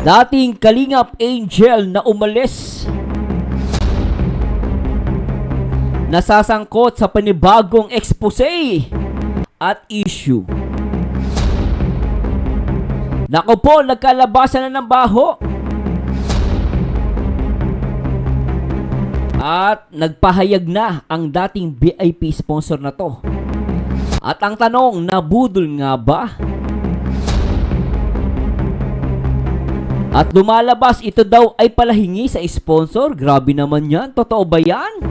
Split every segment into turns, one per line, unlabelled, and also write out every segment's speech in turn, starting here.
Dating Kalingap Angel na umalis, nasasangkot sa panibagong expose at issue. Nako po, nagkalabasan na ng baho. At nagpahayag na ang dating VIP sponsor na to. At ang tanong, nabudol nga ba? At lumalabas, ito daw ay palahingi sa sponsor. Grabe naman yan. Totoo ba yan?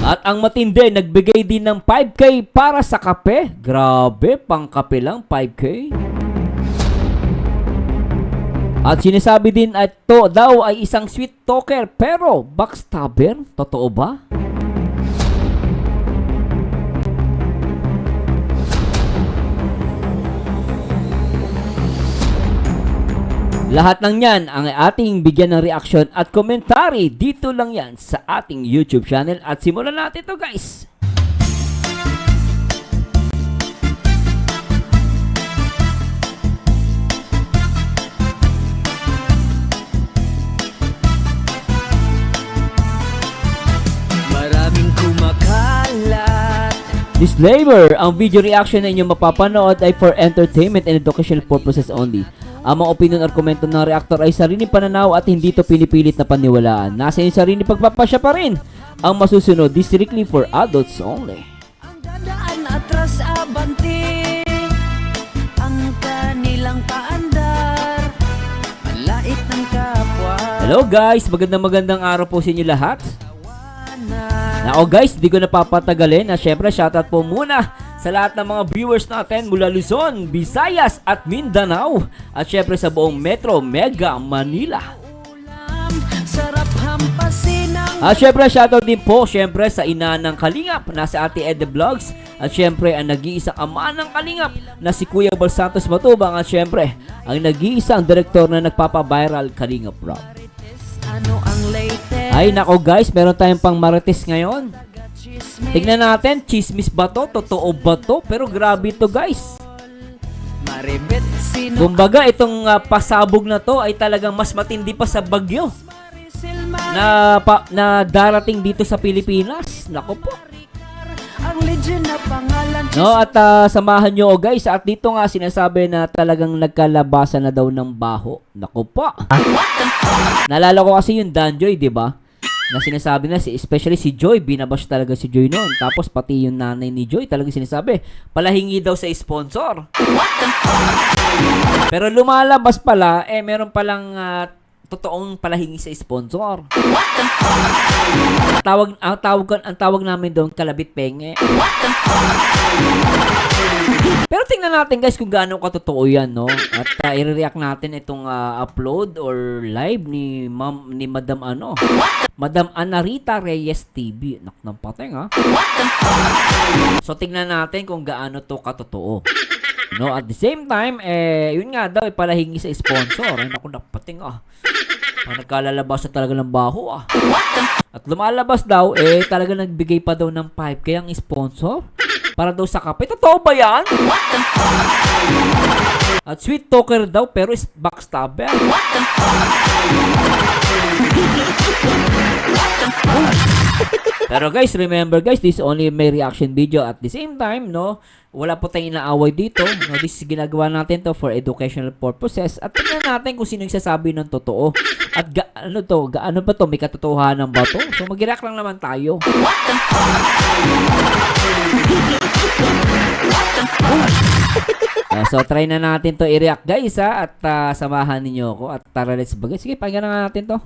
At ang matindi, nagbigay din ng 5K para sa kape. Grabe, pang kape lang, 5K. At sinasabi din at ito daw ay isang sweet talker pero backstabber. Totoo ba? Lahat ng yan ang ating bigyan ng reaksyon at komentary dito lang yan sa ating YouTube channel. At simulan natin ito, guys.
Maraming kumakalat.
Disclaimer, ang video reaction na inyong mapapanood ay for entertainment and educational purposes only. Ang mga opinion or komento ng reactor ay sariling pananaw at hindi ito pinipilit na paniwalaan. Nasa inyong sariling pagpapasya pa rin. Ang masusunod, strictly for adults only.
Ang dadaan atras abanti, ang kanilang paandar, malait ng kapwa.
Hello guys, magandang araw po sa inyo lahat. Nako guys, di ko napapatagalin na syempre shoutout po muna sa lahat ng mga viewers natin mula Luzon, Visayas at Mindanao at syempre sa buong Metro Mega Manila.
Sarap hampasin ang
At syempre shoutout din po syempre sa ina ng Kalingap na si Ate Ed Vlogs at syempre ang nag-iisang ama ng Kalingap na si Kuya Bal Santos Matubang at syempre ang nag-iisang direktor na nagpapa-viral Kalingap Rob.
ano ang latest.
Ay nako guys, meron tayong pang marites ngayon. Tignan natin, chismis ba to? Totoo ba to? Pero grabe to guys.
Maribet sino
Kumbaga itong pasabog na to ay talagang mas matindi pa sa bagyo na darating dito sa Pilipinas. Nako po.
ang legend na pangalan.
No, at samahan nyo guys. At dito nga sinasabi na talagang nagkalabasan na daw ng baho. Nako po. Naalala ko kasi yung Danjoy, di ba? Na sinasabi na, especially si Joy, binabash talaga si Joy noon. Tapos pati yung nanay ni Joy talaga sinasabi, palahingi daw sa sponsor. Pero lumalabas pala, meron palang totoong palahingi sa sponsor. Ang tawag namin doon, kalabit penge. Pero tingnan natin guys kung gaano katotoo yan, no? At i-react natin itong upload or live ni Madam Madam Anarita Reyes TV. Nak ng pateng ha. So tingnan natin kung gaano to katotoo. No, at the same time, yun nga daw, palahingi sa sponsor. Ay naku, napating nagkalalabas na talaga ng baho At lumalabas daw, talaga nagbigay pa daw ng 5K ang sponsor para daw sa kape. Totoo ba yan? At sweet talker daw pero is backstabber. Pero guys, remember guys, this is only my reaction video. At the same time, no, wala po tayong inaaway dito. No, this is ginagawa natin to for educational purposes. At tingnan natin kung sino yung sasabi ng totoo. At gaano ba to? May katotohanan ba to? So mag-react lang naman tayo. So try na natin to i-react guys at samahan niyo ako at tara let's begin. Sige, pakinggan na natin to.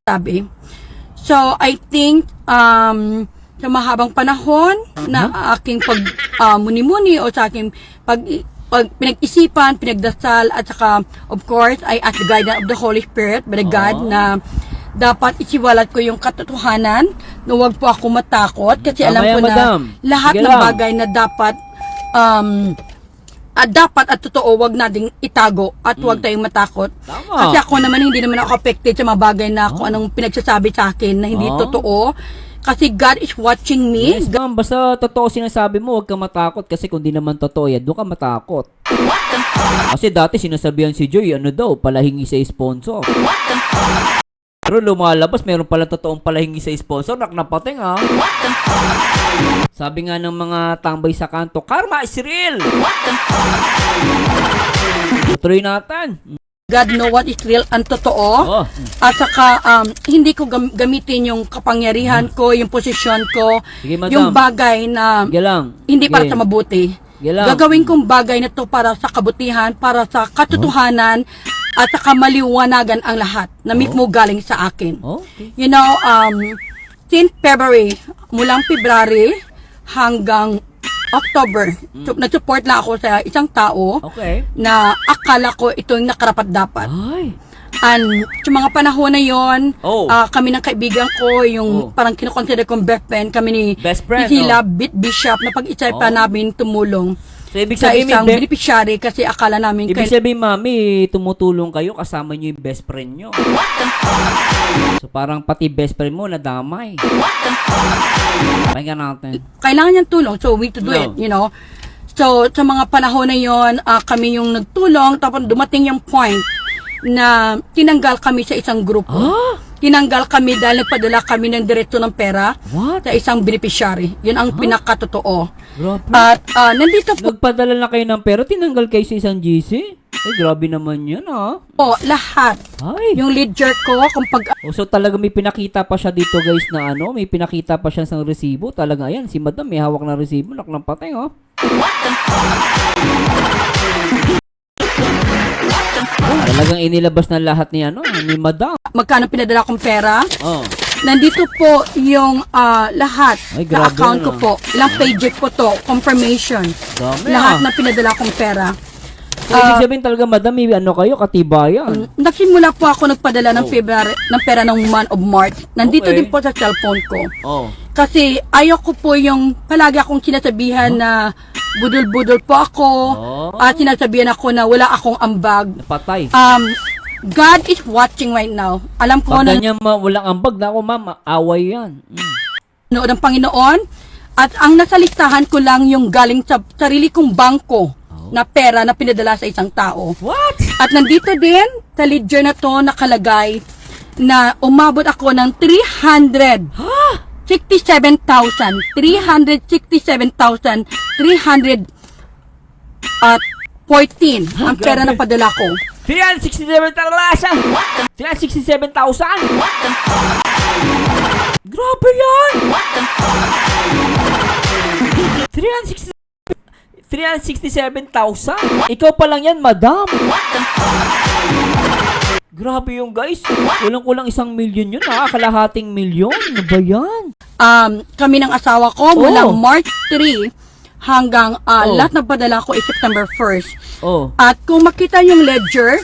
Sabi. So, I think, sa mahabang panahon na aking muni-muni o sa aking pinag-isipan, pinagdasal, at saka, of course, I ask the guidance of the Holy Spirit by the God na dapat isiwalat ko yung katotohanan na huwag po ako matakot kasi alam ko na lahat ng bagay na dapat dapat at totoo, wag nating itago at wag tayong matakot.
Tama.
Kasi ako naman, hindi naman ako affected sa mga bagay na kung anong pinagsasabi sa akin na hindi totoo. Kasi God is watching me.
Yes, ma'am. Basta totoo sinasabi mo, huwag ka matakot. Kasi kung di naman totoo yan, doon ka matakot. Kasi dati sinasabihan si Joy, ano daw, palahingi sa sponsor. Pero lumalabas, meron pala totoong palahingi sa sponsor. Naknapating ha. Sabi nga ng mga tambay sa kanto, karma is real. Tuloy natin.
God know what is real and totoo.
Oh.
At saka, hindi ko gamitin yung kapangyarihan ko, yung posisyon ko,
Sige, madam.
yung bagay na
Sige lang.
hindi
Sige.
para sa mabuti.
Sige lang.
Gagawin kong bagay na to para sa kabutihan, para sa katotohanan, at saka maliwanagan ang lahat na mismo galing sa akin.
Okay.
You know, since February, mulang February hanggang October, nag-support lang ako sa isang tao
Okay.
na akala ko ito yung nakarapat-dapat.
Ay.
And sa mga panahon na yon,
Oh.
kami ng kaibigan ko, yung
Oh.
parang kinukonsider kong best friend, kami ni
Best friend,
Sila Bishop, na pag-isay pa
Oh.
namin tumulong
So, ibig
sa
sabihin,
isang beneficiary kasi akala namin
ibig sabihin, mami, tumutulong kayo, kasama nyo yung best friend nyo. So, parang pati best friend mo nadamay. Pakinggan natin.
kailangan niyang tulong, so we to do
No.
it, you know. So, sa mga panahon na yon, kami yung nagtulong, tapos dumating yung point na tinanggal kami sa isang grupo.
Ah?
Tinanggal kami dahil nagpadala kami ng diretso ng pera
What?
sa isang beneficiary. Yun ang pinakatotoo.
Grabe.
At nandito
Nagpadala na kayo ng pera, tinanggal kayo sa isang GC? Eh, grabe naman yan, ha?
po lahat.
Ay.
Yung ledger ko, kung pag
Oh, so talaga may pinakita pa siya dito, guys, na ano, may pinakita pa siya sa resibo. Talaga, ayan, si madam may hawak na resibo, naknampatay, oh. Talagang inilabas na lahat ni ano, ni madam.
magkano pinadala kong pera,
Oh.
nandito po yung lahat
Ay,
na
grabe
account ko
ano.
po. Ilang pages po to, confirmation.
Dami,
Lahat
ah.
na pinadala kong pera.
So, ibig sabihin talaga, madam, may ano kayo, katibayan.
Nagsimula po ako nagpadala ng
Oh.
February, ng pera ng month of March. Nandito
Okay.
din po sa cellphone ko.
Oh.
Kasi ayaw ko po yung palagi akong sinasabihan na budol-budol po ako.
Oh.
At sinasabihan ako na wala akong ambag.
Napatay.
God is watching right now. Alam ko
Pag
na
ganyan, walang ambag na ako, ma'am, away yan.
nood ng Panginoon. At ang nasa listahan ko lang yung galing sa sarili kong bangko na pera na pinadala sa isang tao.
What?
At nandito din, sa ledger na to nakalagay na umabot ako ng 367,314 ang pera na padala ko.
367,000! 367,000! Grabe yan! 367,000? Ikaw pa lang yan, madam! Grabe yung guys. Kulang-kulang 1 million yun, ha? Kalahating milyon. Ano ba yan?
Kami ng asawa ko mula
Oh.
March 3 hanggang
Oh.
lahat ng padala ko is September 1st.
Oh.
At kung makita yung ledger,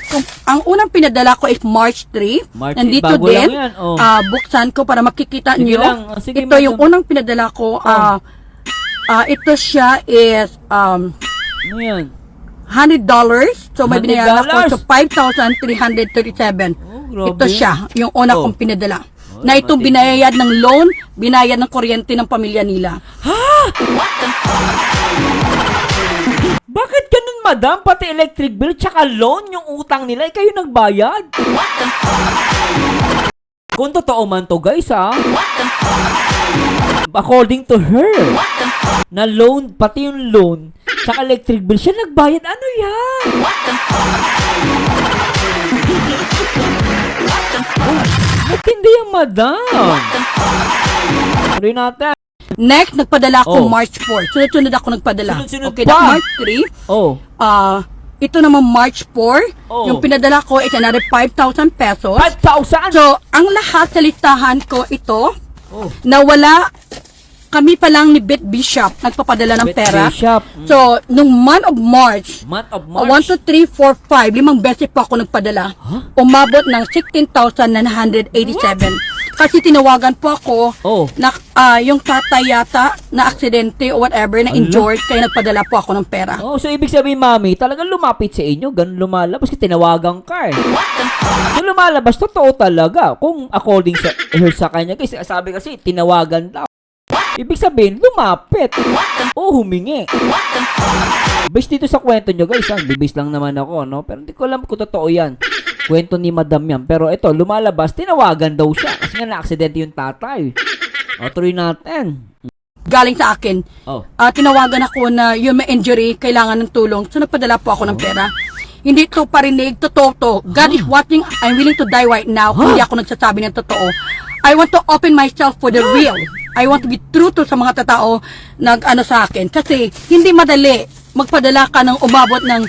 ang unang pinadala ko is March 3.
March 3,
Nandito
bago
din,
lang yan, oh.
buksan ko para makikita
Sige
nyo.
lang, sige,
Ito yung
madam.
unang pinadala ko. Ito siya is
Ano yan?
$100. So may binayaran
$100?
ako so 5,337.
Oh, grabe.
Ito siya, yung una
Oh.
kong pinadala.
Oh,
Na itong
matindi.
binayad ng loan, binayad ng kuryente ng pamilya nila.
Bakit ganun, madam? Pati electric bill tsaka loan, yung utang nila, kayo nagbayad? Kung totoo man to, guys, ha? According to her, na loan, pati yung loan, tsaka electric bill, siya nagbayad. Ano yan? Matindi yung madam. Tuloy natin.
Next, nagpadala ako
Oh.
March 4. Sunod-sunod ako nagpadala.
Sunod-sunod
Okay,
pa.
na March 3.
Oh.
Ito naman March 4.
Oh.
Yung pinadala ko is another 5,000 pesos.
5,000!
So, ang lahat sa listahan ko ito,
Oh.
na wala, kami pa lang ni Bishop nagpapadala ng
Bet
pera.
Bishop.
So, nung month of March,
Month of
1,
March.
2, 3, 4, 5, 5 beses po ako nagpadala.
Huh?
Umabot ng 16,987. Kasi tinawagan po ako
Oh.
na yung tatay yata na aksidente o whatever, na injured, kaya nagpadala po ako ng pera.
Oh, so ibig sabihin, mami, talagang lumapit sa inyo, ganun lumalabas kasi tinawagan ka eh. So lumalabas, totoo talaga. Kung according sa her sa kanya, kasi sabi kasi, tinawagan daw. Ibig sabihin, lumapit. O humingi. Based dito sa kwento nyo, guys, bibis lang naman ako, no? Pero hindi ko alam kung totoo yan. Kwento ni Madam yan. Pero ito, lumalabas, tinawagan daw siya. Kasi nga na-aksidente yung tatay. O, tuloy natin.
Galing sa akin.
Oh.
Tinawagan ako na yung may injury, kailangan ng tulong. So, nagpadala po ako ng pera. Hindi to parinig, totoo to. God is watching, I'm willing to die right now. Hindi ako nagsasabi ng totoo. I want to open myself for the real. I want to be true to sa mga tatao nag-ano sa akin. Kasi, hindi madali magpadala ka ng umabot ng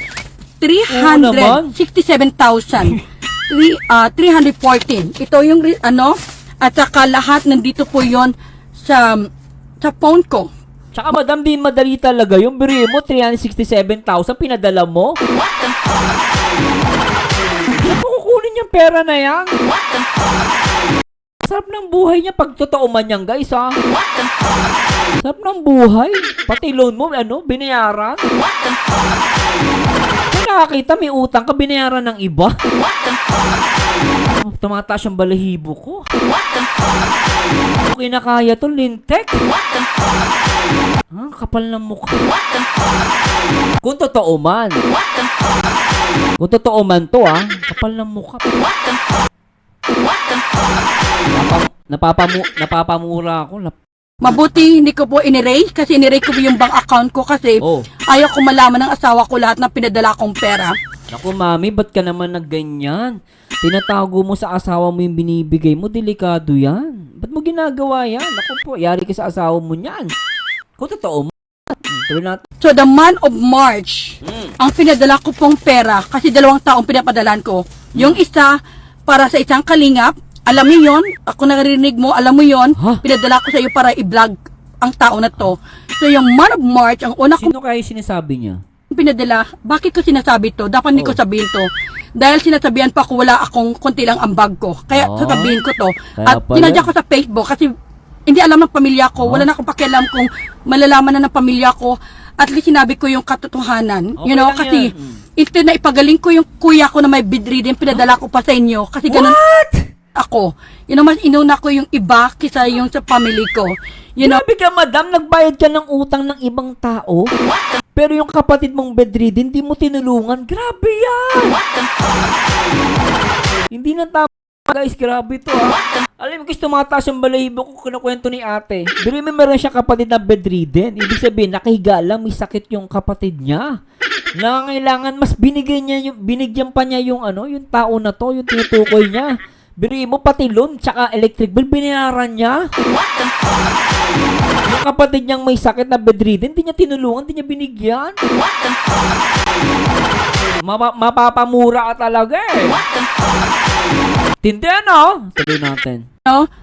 367,314. Ito yung, at saka lahat nandito po yon sa phone ko.
Tsaka madam, di madali talaga yung biri mo, 367,000 pinadala mo. Saan mo kukunin yung pera na yan? Sarap ng buhay niya pag totoo man yan, guys, ha? Sarap ng buhay. Pati loan mo, binayaran. Kung nakakita, may utang ka, binayaran ng iba. Tumataas yung balahibo ko. Kung kinakaya to, lintek. Kapal ng mukha. Kung totoo man. Kung totoo man to, kapal ng mukha. Napapamura ako.
Mabuti hindi ko po in-erase kasi in-erase ko po yung bank account ko kasi ayaw ko malaman ng asawa ko lahat ng pinadala kong pera.
Naku, mami, ba't ka naman nagganyan? Tinatago mo sa asawa mo yung binibigay mo, delikado yan. Ba't mo ginagawa yan? Naku po, yari ka sa asawa mo niyan. Kung totoo mo, tuloy natin.
So the month of March, ang pinadala ko pong pera, kasi 2 taong pinapadalan ko. Yung isa, para sa isang kalingap, alam mo yon, ako narinig mo, alam mo yon, pinadala ko sa iyo para i-vlog ang tao na to. So yung month of March, ang una ko
Sino kaya sinasabi niya?
pinadala, bakit ko sinasabi to? Dapat hindi ko sabihin to. Dahil sinasabihan pa ko, wala akong konti lang ambag ko. Kaya sasabihin ko to.
Kaya
At
pala.
pinadya ko sa Facebook kasi hindi alam ng pamilya ko. Wala na akong pakialam kung malalaman na ng pamilya ko. At least sinabi ko yung katotohanan.
Okay
You know,
lang
kasi
yan.
ito na ipagaling ko yung kuya ko na may bedridden, pinadala ko pa sa inyo. Kasi ganun ako. You know, mas inuna ko yung iba kisa yung sa family ko. You know,
Grabe ka, madam, nagbayad ka ng utang ng ibang tao, pero yung kapatid mong bedridden, hindi mo tinulungan. Grabe yan! Hindi na tama, guys. Grabe to, Alam mo, guys, tumataas yung balahibo ko kinukwento ni ate. Pero may meron siya kapatid na bedridden. Ibig sabihin, nakahiga lang, may sakit yung kapatid niya. Nangangailangan, mas binigyan pa niya yung yung tao na to, yung tinutukoy niya. Biri mo, pati loan, tsaka electric bill, binayaran niya. Yung kapatid niyang may sakit na bedridden, hindi niya tinulungan, hindi niya binigyan. Mapapamura ka talaga eh. Tindi Tuloy natin.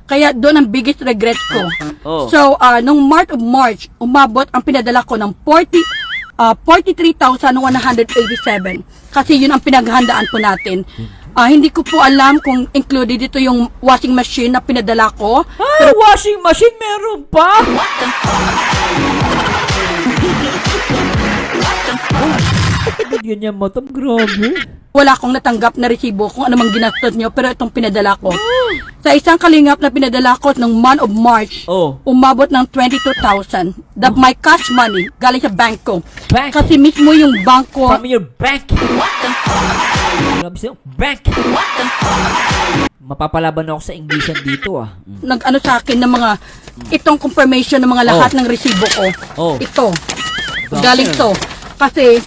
kaya doon ang biggest regret ko.
Oh.
So, nung month of March, umabot ang pinadala ko ng 43,187. Kasi yun ang pinaghandaan po natin. Hindi ko po alam kung included dito yung washing machine na pinadala ko.
Washing machine meron pa? Ganyan mo, Tom, grabe.
Wala akong natanggap na resibo kung anumang ginastos nyo, pero itong pinadala ko. Sa isang kalingap na pinadala ko ng month of March, umabot ng 22,000. That my cash money galing sa bank ko.
Bank?
Kasi mismo yung bank ko,
From your bank. Grabe sa'yo, bank. Mapapalaban ako sa Englishan dito,
nag-ano sa akin ng mga, itong confirmation ng mga lahat ng resibo ko. Ito. Galing to. Kasi,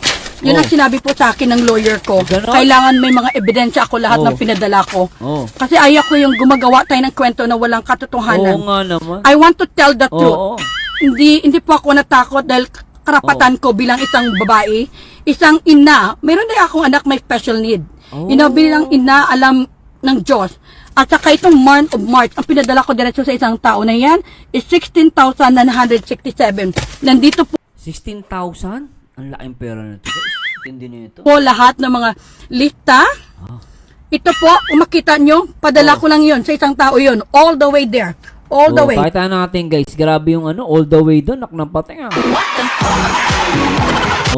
yun ang sinabi po sa akin ng lawyer ko.
Ganon?
Kailangan may mga ebidensya ako lahat ng pinadala ko. Kasi ayaw ko yung gumagawa tayo ng kwento na walang katotohanan.
Oo nga naman.
I want to tell the truth.
Oo.
Hindi po ako natakot dahil karapatan ko bilang isang babae, isang ina. Meron din akong anak may special need. You know, bilang ina, alam ng Diyos. At saka itong month of March, ang pinadala ko diretso sa isang tao na yan is 16,967. Nandito po
16,000? Ang laking pera na ito. Hindi na ito.
lahat ng mga lista, Ito po, kung makita nyo, padala ko lang yun sa isang tao yun. All the way there. All the way.
Pakita natin guys, grabe yung all the way doon, ng pating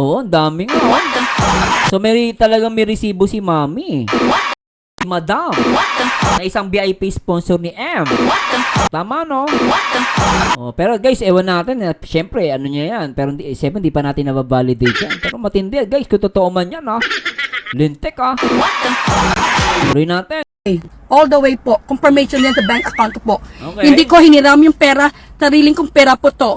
Oo, ang dami nga. So talagang may resibo si Mami. Si Madam. Na isang VIP sponsor ni M. Tama, no? Pero guys, ewan natin. Siyempre, niya yan. Pero siyempre, hindi pa natin nababalidate yan. Pero matindi, guys. Kung totoo man yan, Lintik, Tuloy natin.
All the way po. Confirmation yan sa bank account ko po.
Okay.
Hindi ko hiniram yung pera. Sariling kong pera po to.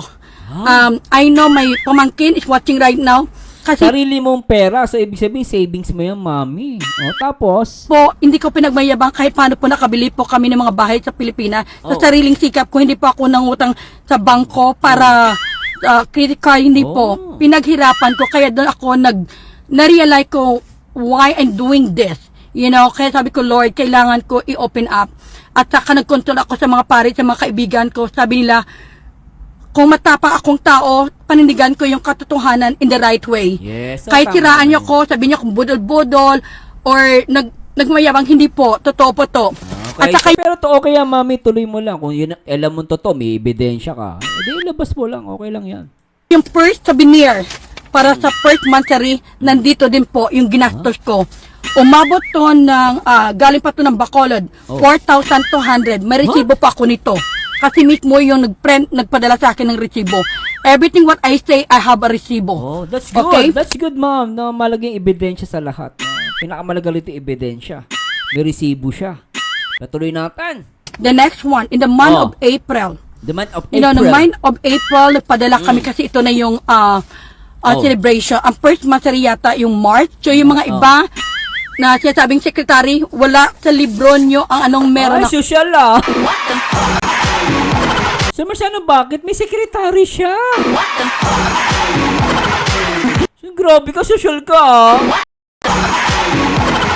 I know my pamangkin is watching right now. Kasi
Sarili mong pera. So, ibig sabihin, savings mo yan, Mami. Tapos,
po, hindi ko pinagmayabang kahit paano po nakabili po kami ng mga bahay sa Pilipinas. Sa sariling sikap ko, hindi po ako nangutang sa bangko para credit card, hindi po. Pinaghirapan ko, kaya doon ako na-realize ko why I'm doing this. You know, kaya sabi ko, Lord, kailangan ko i-open up. At saka nag-control ako sa mga pare, sa mga kaibigan ko. Sabi nila, kung matapang akong tao, panindigan ko yung katotohanan in the right way.
yes. So,
Kahit
tama
siraan niyo
naman.
ko, sabi niyo kung budol-budol, or nagmayabang, hindi po. Totoo po to.
Okay.
At saka
Pero to okay yan, Mami. Tuloy mo lang. Kung yun, alam mo to, may ebidensya ka. Hindi, ilabas mo lang. Okay lang yan.
yung first souvenir para sa first monthsary, nandito din po yung ginastos ko. Umabot to ng, galing pa to ng Bacolod, 4,200. May resibo pa ako nito. Kasi mismo yung nagpadala sa akin ng resibo. Everything what I say, I have a resibo.
Oh, that's good.
Okay?
That's good, ma'am. No, malaging ebidensya sa lahat. Pinakamalagal ito ebidensya. May resibo siya. Patuloy natin.
The next one, in the month of April.
The month of April.
You know, the month of April, nagpadala kami kasi ito na yung celebration. Ang first monthsary yata yung March. So yung mga iba na sinasabing secretary, wala sa libro nyo ang anong meron
Ay, social So, Marciano, bakit? May secretary siya. So, grabe ka, social ka,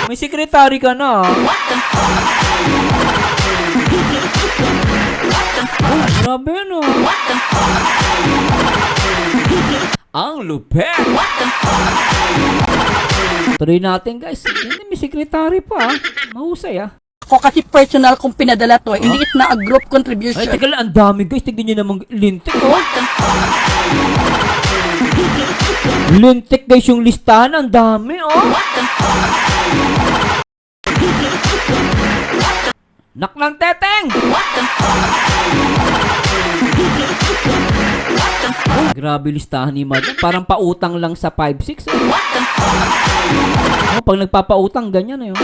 May secretary ka na. Grabe, no? Ang lupet. Tuloy natin, guys. Hindi, may secretary pa. Mahusay,
Ako kasi personal kong pinadala to. Hindi it na a group contribution.
Ay, teka lang, ang dami, guys. Tignan nyo namang lintik, Lintik, guys, yung listahan. Ang dami, Naklang teteng! Grabe listahan ni Madam. Parang pautang lang sa 5-6. Pag nagpapautang, ganyan na yun.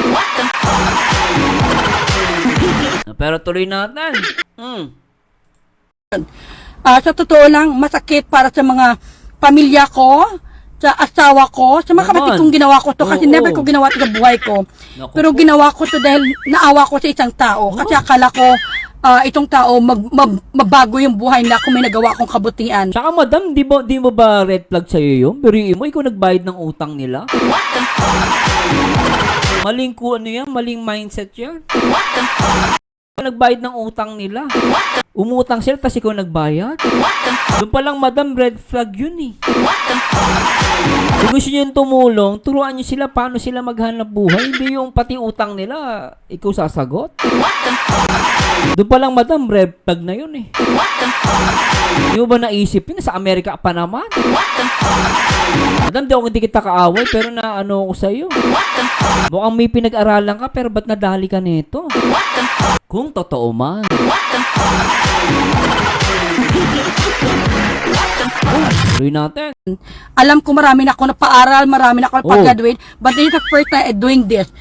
Pero tuloy natin.
Sa totoo lang, masakit para sa mga pamilya ko, sa asawa ko, sa mga kapatid kong ginawa ko to kasi never ko ginawa to sa buhay ko.
Naku
Pero
po.
ginawa ko to dahil naawa ko sa isang tao. Kasi akala ko itong tao mabago yung buhay na kung may nagawa akong kabutihan.
Tsaka Madam, di mo ba red flag sa'yo yun? Biriin mo, ikaw nagbayad ng utang nila? Maling maling mindset yan. Nagbayad ng utang nila. Umutang sila, tas ikaw nagbayad. Doon pa lang, Madam, red flag yun Kung gusto nyo yung tumulong, turuan nyo sila paano sila maghanap buhay. Hindi yung pati utang nila, ikaw sasagot. Doon pa lang, Madam, red flag na yun Hindi mo ba naisip yun? Sa Amerika pa naman. Madam, hindi kita kaaway, pero ako sa'yo. Mukhang may pinag-aralan ka, pero ba't nadali ka nito? Kung totoo man. Tuloy natin.
Alam ko marami na ako napaaral, marami na ako napag-graduate, but this is the first time I'm doing this.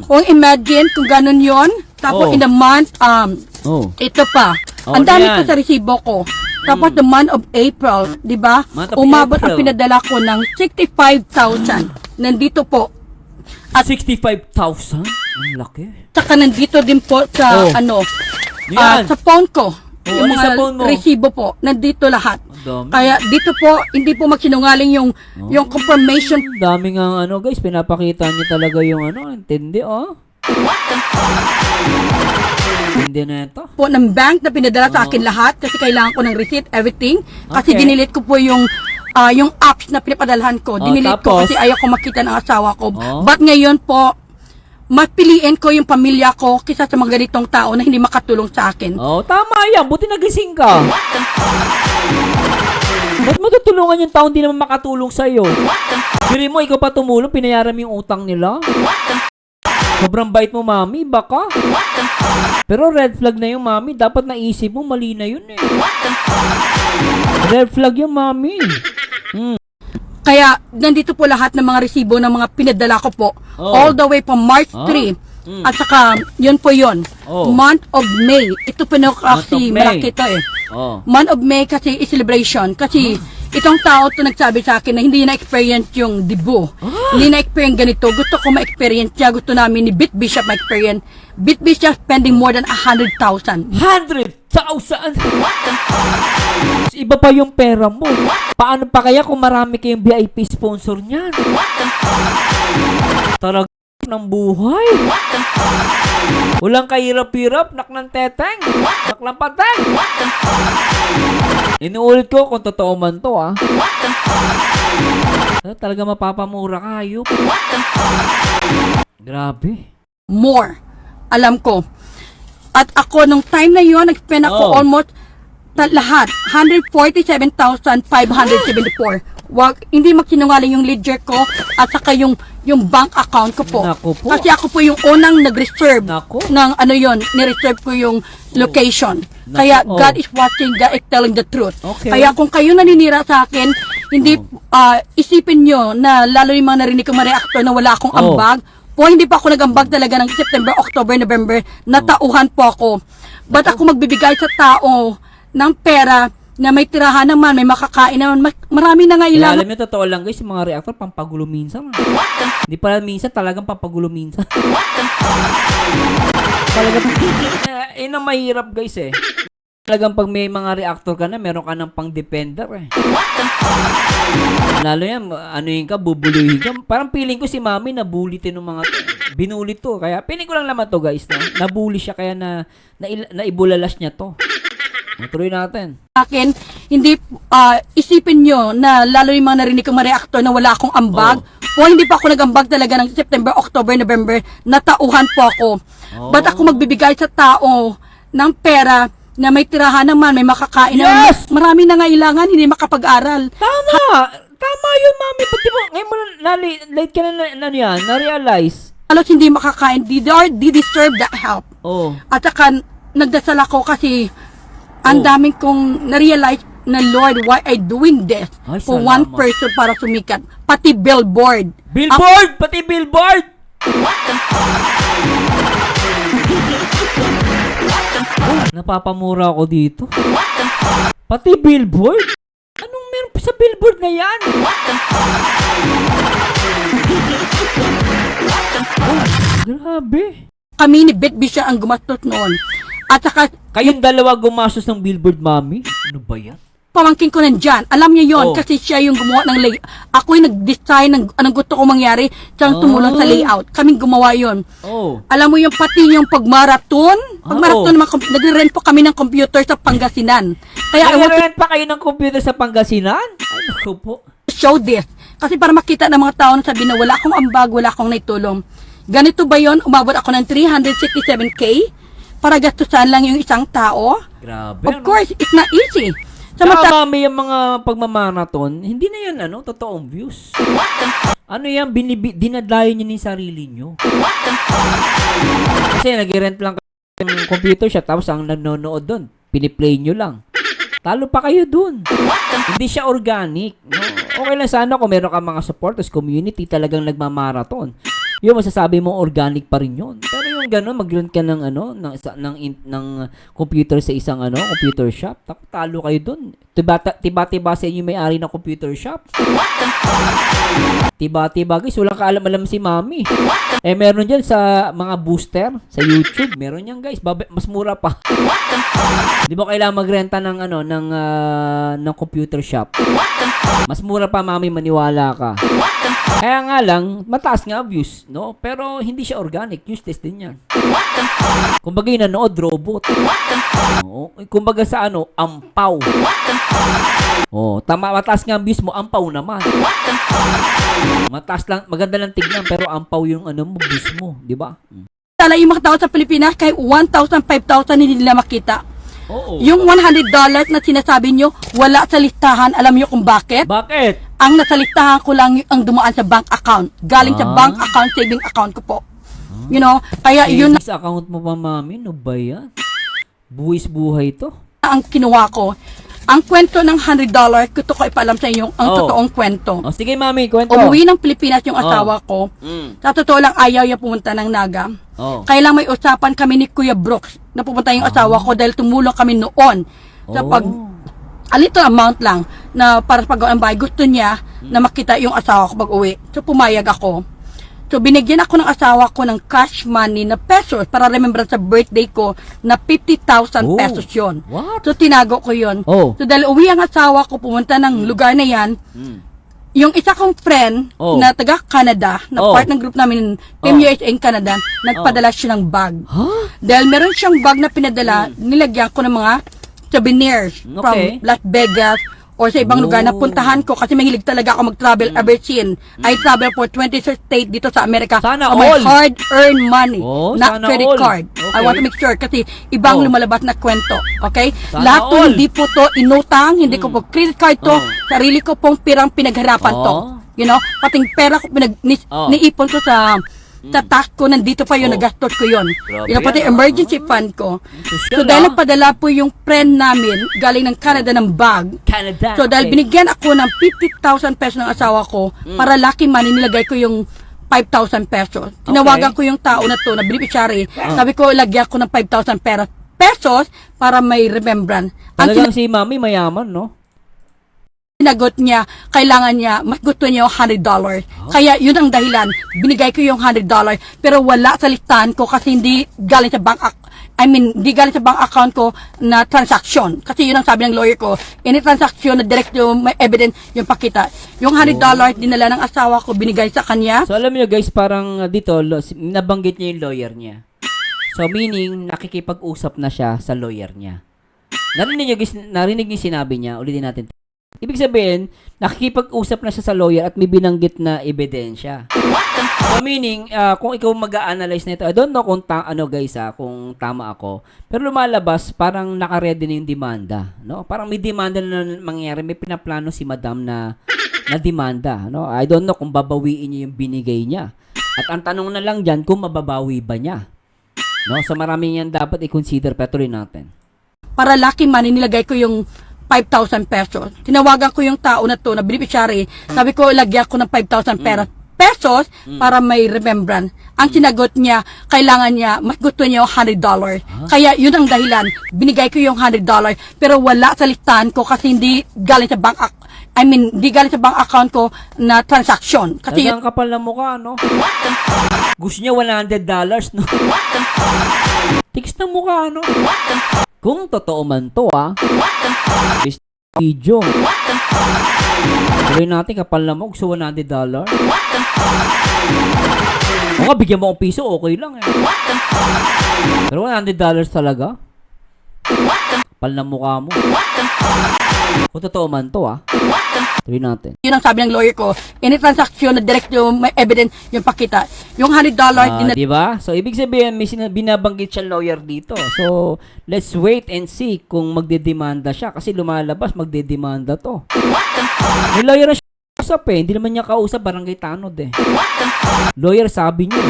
Kung imagine kung ganun yon, tapos in the month, ito pa. Ang dami
yan.
ko sa resibo ko. Tapos the month of April, di ba?
Month of
Umabot ang
April.
pinadala ko ng 65,000. Nandito po.
At 65,000? Ang laki.
Tsaka nandito din po sa
Yan.
sa phone ko.
Ano sa phone mo?
Resibo po, nandito lahat.
Ang dami.
Kaya dito po, hindi po magsinungaling yung confirmation
Ang dami nga guys, pinapakita niyo talaga yung intindi Intindi na ito.
po ng bank na pinadala sa akin lahat kasi kailangan ko ng receipt, everything. Kasi
Okay.
dinilit ko po yung apps na pinapadalhan ko. Dinilit ko
tapos?
kasi ayaw ko makita ng asawa ko.
Oh.
But ngayon po, mapiliin ko yung pamilya ko kaysa sa mga ganitong tao na hindi makatulong sa akin.
Oh, tama yan. Buti nagising ka. Ba't matutulungan yung tao hindi naman makatulong sa'yo? Biri mo, ikaw pa tumulong, pinayaran mo yung utang nila. Sobrang bait mo, mami, baka. Pero red flag na yung mami. Dapat naisip mo, mali na yun eh. Red flag yung mami.
Kaya, nandito po lahat ng mga resibo ng mga pinadala ko po.
Oh.
All the way from March 3. At saka, yun po yun.
Oh.
Month of May. Ito po na
Month of
kasi
May.
malaki ito eh.
Oh.
Month of May kasi is celebration. Kasi, itong tao to nagsabi sa akin na hindi na-experience yung dibu. Hindi na-experience ganito. Gusto ko ma-experience siya. Gusto namin ni Bit Bishop ma-experience. Bit Bishop spending more than 100,000.
100,000! Iba pa yung pera mo. Paano pa kaya kung marami kayong VIP sponsor niyan? Tarag ng buhay. Walang kahirap-hirap, nak ng teteng, nak ng pateng. Inuulit ko kung totoo man to, ah. Talaga mapapamura ka, hayop. Grabe.
More. Alam ko. At ako, nung time na yun, nag-spend ako
Oh.
almost lahat. 147,574. Wag, hindi magsinungaling yung ledger ko at saka yung bank account ko po.
Naku po.
Kasi ako po yung unang nag-reserve
Naku.
ng ano yon, ni-reserve ko yung location.
Naku,
Kaya
oh.
God is watching, God is telling the truth.
Okay.
Kaya kung kayo naninira sa akin, hindi isipin nyo na lalo yung mga narinig ko mga reactor na wala akong
Oh.
ambag. Po, hindi pa ako nag-ambag talaga ng September, October, November. Natauhan po ako. Ba't ako magbibigay sa tao ng pera na may tirahan naman, may makakain naman, marami na nga
Kaya
ilang.
alam niyo, totoo lang guys, yung mga reactor, pampagulo minsan. Ah. Hindi pala minsan, talagang pampagulo minsan. Talagang, yun ang mahirap guys eh. Talagang pag may mga reactor ka na, meron ka ng pang-defender eh. Lalo yan, ano yun ka, bubuluhin ka. Parang feeling ko si mami nabulitin ng mga to. Binulit to. Kaya feeling ko lang naman to guys. Nabuli siya kaya naibulalas niya to. Tuloy natin.
Akin, hindi isipin nyo na lalo yung mga narinig ko mga reactor na wala akong ambag. Po, hindi pa ako nag-ambag talaga ng September, October, November. Natauhan po ako. Ba't ako magbibigay sa tao ng pera na may tirahan naman, may makakain naman.
Yes!
Marami na ngailangan, hindi makapag-aral.
Tama! Tama yun, mami. Pati mo, ngayon mo late ka na yan, na-realize.
Halos hindi makakain, they deserve that help.
Oh.
At saka, nagdasal ako kasi ang daming kong na-realize na Lord, why I doing this
Ay,
for
salamat.
one person para sumikat. Pati billboard.
Billboard! Pati billboard! Napapamura ako dito. Pati billboard? Anong meron pa sa billboard na yan? Grabe.
Kami ni Bet Bisha ang gumastos noon. At saka,
Kayong dalawa gumastos ng billboard, mami? Ano ba yan?
pamangkin ko nandyan. Alam niya yon
Oh.
kasi siya yung gumawa ng layout. Ako yung nag-design ng anong gusto ko mangyari. Siya ang tumulong sa layout. Kaming gumawa yon.
Oh.
Alam mo yung pati yung pag-marathon? Pag-marathon
Oo.
naman, nagre-rent po kami ng computer sa Pangasinan. Kaya I want to
Nag-rent pa kayo ng computer sa Pangasinan? Ay, naku po.
show this. Kasi para makita ng mga tao na sabi na wala akong ambag, wala akong naitulong. Ganito ba yon? Umabot ako ng 367K para gastusan lang yung isang tao?
Grabe.
Of course, it's not easy.
Saka mami, yung mga pagmamarathon, hindi na yan, totoong views. Ano yan, dinadayo nyo ni sarili nyo. Kasi nag-rent lang kayo ng computer shop, tapos ang nanonood doon, piniplay nyo lang. Talo pa kayo doon. Hindi siya organic. No? Okay lang sana kung meron ka mga supporters, community, talagang nagmamarathon. Yung masasabi mo organic pa rin yun. Pero yung gano'n, mag-rent ka ng ng computer sa isang computer shop, talo kayo dun. Tiba-tiba sa inyo may-ari ng computer shop. Tiba-tiba guys, walang kaalam-alam si mami. Meron dyan sa mga booster sa YouTube, meron yan guys, mas mura pa. Di ba kailangan magrenta ng ng computer shop? Mas mura pa mami, maniwala ka. Kaya nga lang, mataas nga views, no? Pero hindi siya organic, useless din yan. Kumbaga yung nanood, robot. Oo. Kumbaga sa ano, ampaw. Oh, tama, mataas nga ang views mo, ampaw naman. Mataas lang, maganda lang tignan, pero ampaw yung ano mo, views mo, di ba?
Tala yung mga tao sa Pilipinas, kahit 1,000, 5,000 hindi nila makita.
Oo.
Yung $100 na sinasabi nyo, wala sa listahan. Alam nyo kung bakit?
Bakit?
Ang nasa listahan ko lang ang dumaan sa bank account. Galing sa bank account, saving account ko po. You know, kaya yun
Savings account mo pa, mami, no ba yan? Buwis buhay to.
na ang kinuha ko. Ang kwento ng $100, gusto ko ipaalam sa inyo ang
Oh.
totoong kwento.
O, sige, mami, kwento.
Umuwi ng Pilipinas yung asawa ko. Sa totoo lang, ayaw niya pumunta ng Naga.
Oh.
Kaya lang may usapan kami ni Kuya Brooks na pupunta yung asawa ko dahil tumulong kami noon sa pag a little amount lang na para sa paggawa ng bahay. Gusto niya na makita yung asawa ko pag uwi. So pumayag ako. So binigyan ako ng asawa ko ng cash money na pesos para remember sa birthday ko na 50,000
Oh.
pesos yon.
What?
So tinago ko yon.
Oh.
So dahil uwi ang asawa ko pumunta ng lugar na yan, yung isa kong friend
Oh.
na taga Canada, na
Oh.
part ng group namin, Team
Oh.
USA in Canada, nagpadala siya ng bag.
Huh?
Dahil meron siyang bag na pinadala, nilagyan ko ng mga souvenirs
Okay.
from Las Vegas or sa ibang
Oh.
lugar na puntahan ko kasi mahilig talaga ako mag-travel ever since. I travel for 26 states dito sa Amerika.
Sana
on my
all.
hard-earned money,
Oh,
not
sana
credit
all.
card.
Okay.
I want to make sure kasi ibang
Oh.
lumalabas na kwento. Okay?
Sana
Lahat to,
all.
hindi po to inutang, hindi ko po credit card to,
Oh.
sarili ko pong pirang pinagharapan to.
Oh.
You know, pating pera ko
Oh.
niipon ko sa tatak ko, nandito pa yun,
Oh.
nagastos ko yun.
Grabe
You know, pati
yan,
emergency fund ko.
Sosyal,
So dahil
ah.
nagpadala po yung friend namin galing ng Canada ng bag.
Canada.
So dahil
okay.
binigyan ako ng 50,000 pesos ng asawa ko para lucky money, nilagay ko yung 5,000 pesos. Tinawagan ko yung tao na to, na beneficiary. Sabi ko, lagyan ko ng 5,000 pesos para may remembrance. Ang
Talagang si mami mayaman, no?
sinagot niya, kailangan niya, mas gusto niya yung $100. Kaya yun ang dahilan, binigay ko yung $100, pero wala sa listahan ko kasi hindi galing sa hindi galing sa bank account ko na transaction. Kasi yun ang sabi ng lawyer ko, any transaction na direct yung may evidence yung pakita. Yung $100, dinala ng asawa ko, binigay sa kanya.
So alam niyo guys, parang dito nabanggit niya yung lawyer niya. So meaning nakikipag-usap na siya sa lawyer niya. Narinig niyo sinabi niya, ulitin natin. Ibig sabihin, nakikipag-usap na siya sa lawyer at may binanggit na ebidensya. So meaning, kung ikaw mag-a-analyze nito, I don't know kung kung tama ako, pero lumalabas parang naka-ready na yung demanda, no? Parang may demanda na mangyayari, may pinaplano si Madam na demanda, no? I don't know kung babawiin niya yung binigay niya. At ang tanong na lang diyan kung mababawi ba niya. No? So marami yan dapat i-consider, patuloy natin.
Para lucky money, nilagay ko yung 5,000 pesos. Tinawagan ko yung tao na to, na beneficiary. Sabi ko, lagyan ko ng 5,000 pesos para may remembrance. Ang sinagot niya, kailangan niya, mas gusto niya yung $100. Kaya yun ang dahilan, binigay ko yung $100, pero wala sa listahan ko kasi hindi galing sa hindi galing sa bank account ko na transaction. Kasi yun,
Talagang kapal na mukha, no? Gusto niya $100, no? Tiks na mukha, no? Kung totoo man to, This video. Tuloy natin, kapal na mo, gusto $100. O nga, bigyan mo akong piso, okay lang, eh. Pero $100 talaga? Kapal na mukha mo. Kung totoo man to, tuloy natin.
yun ang sabi ng lawyer ko, any transaction na direct yung may evidence yung pakita. Yung $100,
Di ba? So, ibig sabihin, may binabanggit siya lawyer dito. So, let's wait and see kung magdedemanda siya. Kasi lumalabas, magdedemanda to. May lawyer na siya kausap eh. Hindi naman niya kausap, barangay tanod eh. Lawyer sabi niya,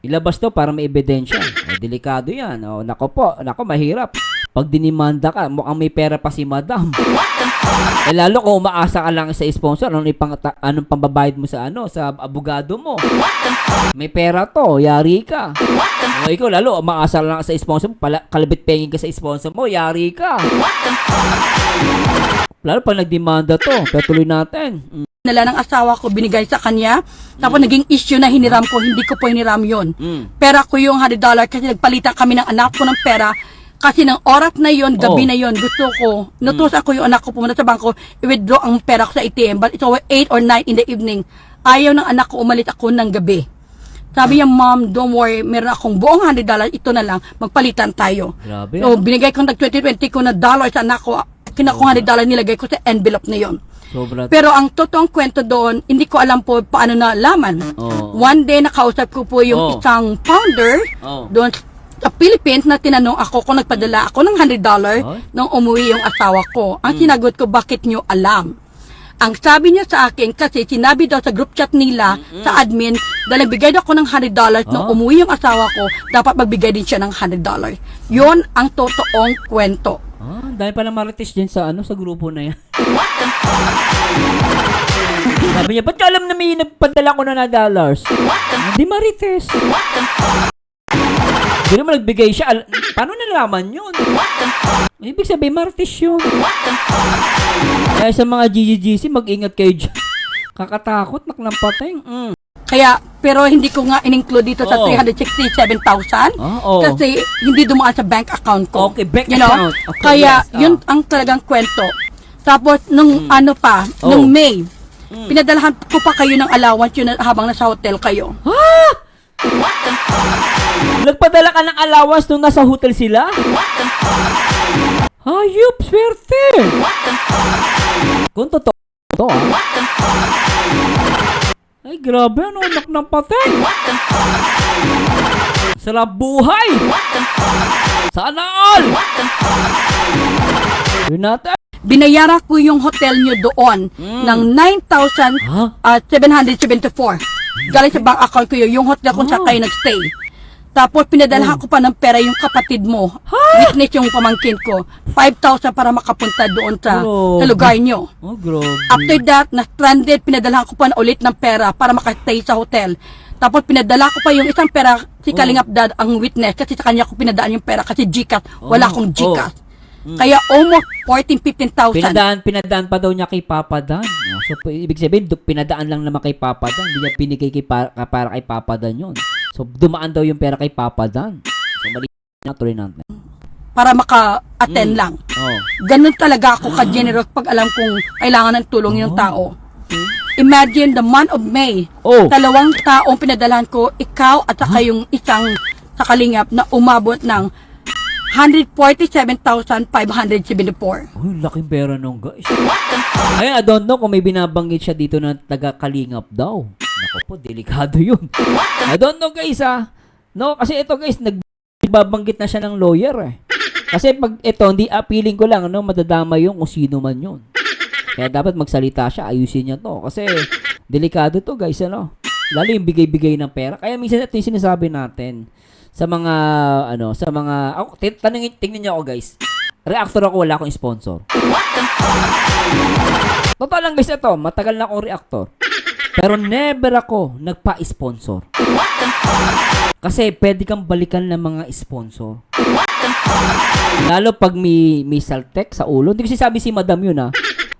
ilabas to para may ebidensya. Delikado yan. Nako po, mahirap. Pag dinimanda ka, mukhang may pera pa si Madam. Lalo kung umaasa ka lang sa sponsor, anong pambabayad mo sa sa abogado mo. May pera to, yari ka. O ikaw lalo, umaasa lang sa sponsor mo, kalabit pengin ka sa sponsor mo, yari ka. Lalo pag nagdemanda to, pero tuloy natin.
nila ng asawa ko, binigay sa kanya. Tapos naging issue na hiniram ko, hindi ko po hiniram yun. Pera ko yung $100 kasi nagpalitan kami ng anak ko ng pera. Kasi ng oras na yon, gabi na yon, gusto ko, nutusan ko yung anak ko pumunta sa bangko, i-withdraw ang pera ko sa ATM. But it's over 8 or 9 in the evening. ayaw ng anak ko umalit ako ng gabi. Sabi niya, Mom, don't worry, meron akong buong $100, ito na lang, magpalitan tayo.
Grabe.
So, binigay ko ng 20 ko na dollar sa anak ko, kinakuha $100, nilagay ko sa envelope na yon.
Sobra.
Pero ang totoong kwento doon, hindi ko alam po paano nalaman.
Oo.
One day, nakausap ko po yung isang founder
Oo.
doon sa Philippines na tinanong ako kung nagpadala ako ng $100
Ay.
nung umuwi yung asawa ko. Ang sinagot ko, bakit nyo alam? Ang sabi niya sa akin, kasi sinabi daw sa group chat nila, sa admin, dahil nagbigay daw ako ng $100 nung umuwi yung asawa ko, dapat magbigay din siya ng $100. Yun ang totoong kwento.
Dahil pala marites din sa sa grupo na yan. Sabi niya, ba't ka alam na may nagpadala ko na dollars? Hindi marites. Hindi naman nagbigay siya. Paano nalaman yun? Ibig sabihin, marites yun. Kaya sa mga GGGC, mag-ingat kayo dyan. Kakatakot, naknampating.
Kaya, pero hindi ko nga in-include dito sa
Oo.
367,000
Oo.
kasi hindi dumaan sa bank account ko.
Okay, bank
You know?
account. Okay,
Kaya,
yes,
yun ang talagang kwento. Tapos, nung nung May, pinadalahan ko pa kayo ng allowance yun habang nasa hotel kayo.
Nagpadala ka ng allowance nung nasa hotel sila? Hayop, swerte! Kung totoo ito, Ay, grabe, anak ng patay! Sarap buhay! Sana all! Yun natin.
Binayara ko yung hotel nyo doon ng 9,774. Galing sa bank account ko yun, yung hotel kung saan kayo nagstay. Tapos pinadala ko pa ng pera yung kapatid mo. Witness yung pamangkin ko. 5,000 para makapunta doon sa lugar nyo.
Oh, grabe.
After that, na-stranded, pinadala ko pa na ulit ng pera para makastay sa hotel. Tapos pinadala ko pa yung isang pera, si Kalingap Dad ang witness, kasi sa kanya ko pinadaan yung pera, kasi GCash, wala akong GCash. Kaya almost 14,000, 15,000.
Pinadaan pa daw niya kay Papa Dan. So, ibig sabihin, pinadaan lang naman kay Papa Dan. Hindi niya pinigay para kay Papa Dan yun. So, dumaan daw yung pera kay Papa Dan. So, mali na tuloy natin.
Para maka-attend lang.
Oh.
Ganun talaga ako ka-generous pag alam kong kailangan ng tulong yung tao. Imagine the month of May, dalawang taong pinadalahan ko, ikaw at saka yung isang sa Kalingap na umabot ng 147,574.
Uy, laking pera nung guys. Ayun, I don't know kung may binabanggit siya dito na taga-Kalingap daw. Naku po, delikado yun. I don't know guys No, kasi ito guys, nagbabanggit na siya ng lawyer Kasi pag ito, hindi appealing ko lang, madadama yung kung sino man yun. Kaya dapat magsalita siya, ayusin niya to. Kasi delikado to guys, Lalo yung bigay-bigay ng pera. Kaya minsan ito yung sinasabi natin sa mga tingnan niyo ako guys. Reactor ako, wala akong sponsor. Totoo lang guys ito, matagal na akong reactor. Pero never ako nagpa-sponsor. Kasi pwede kang balikan ng mga sponsor. Lalo pag may saltek sa ulo. Hindi ko sinasabi si Madam yun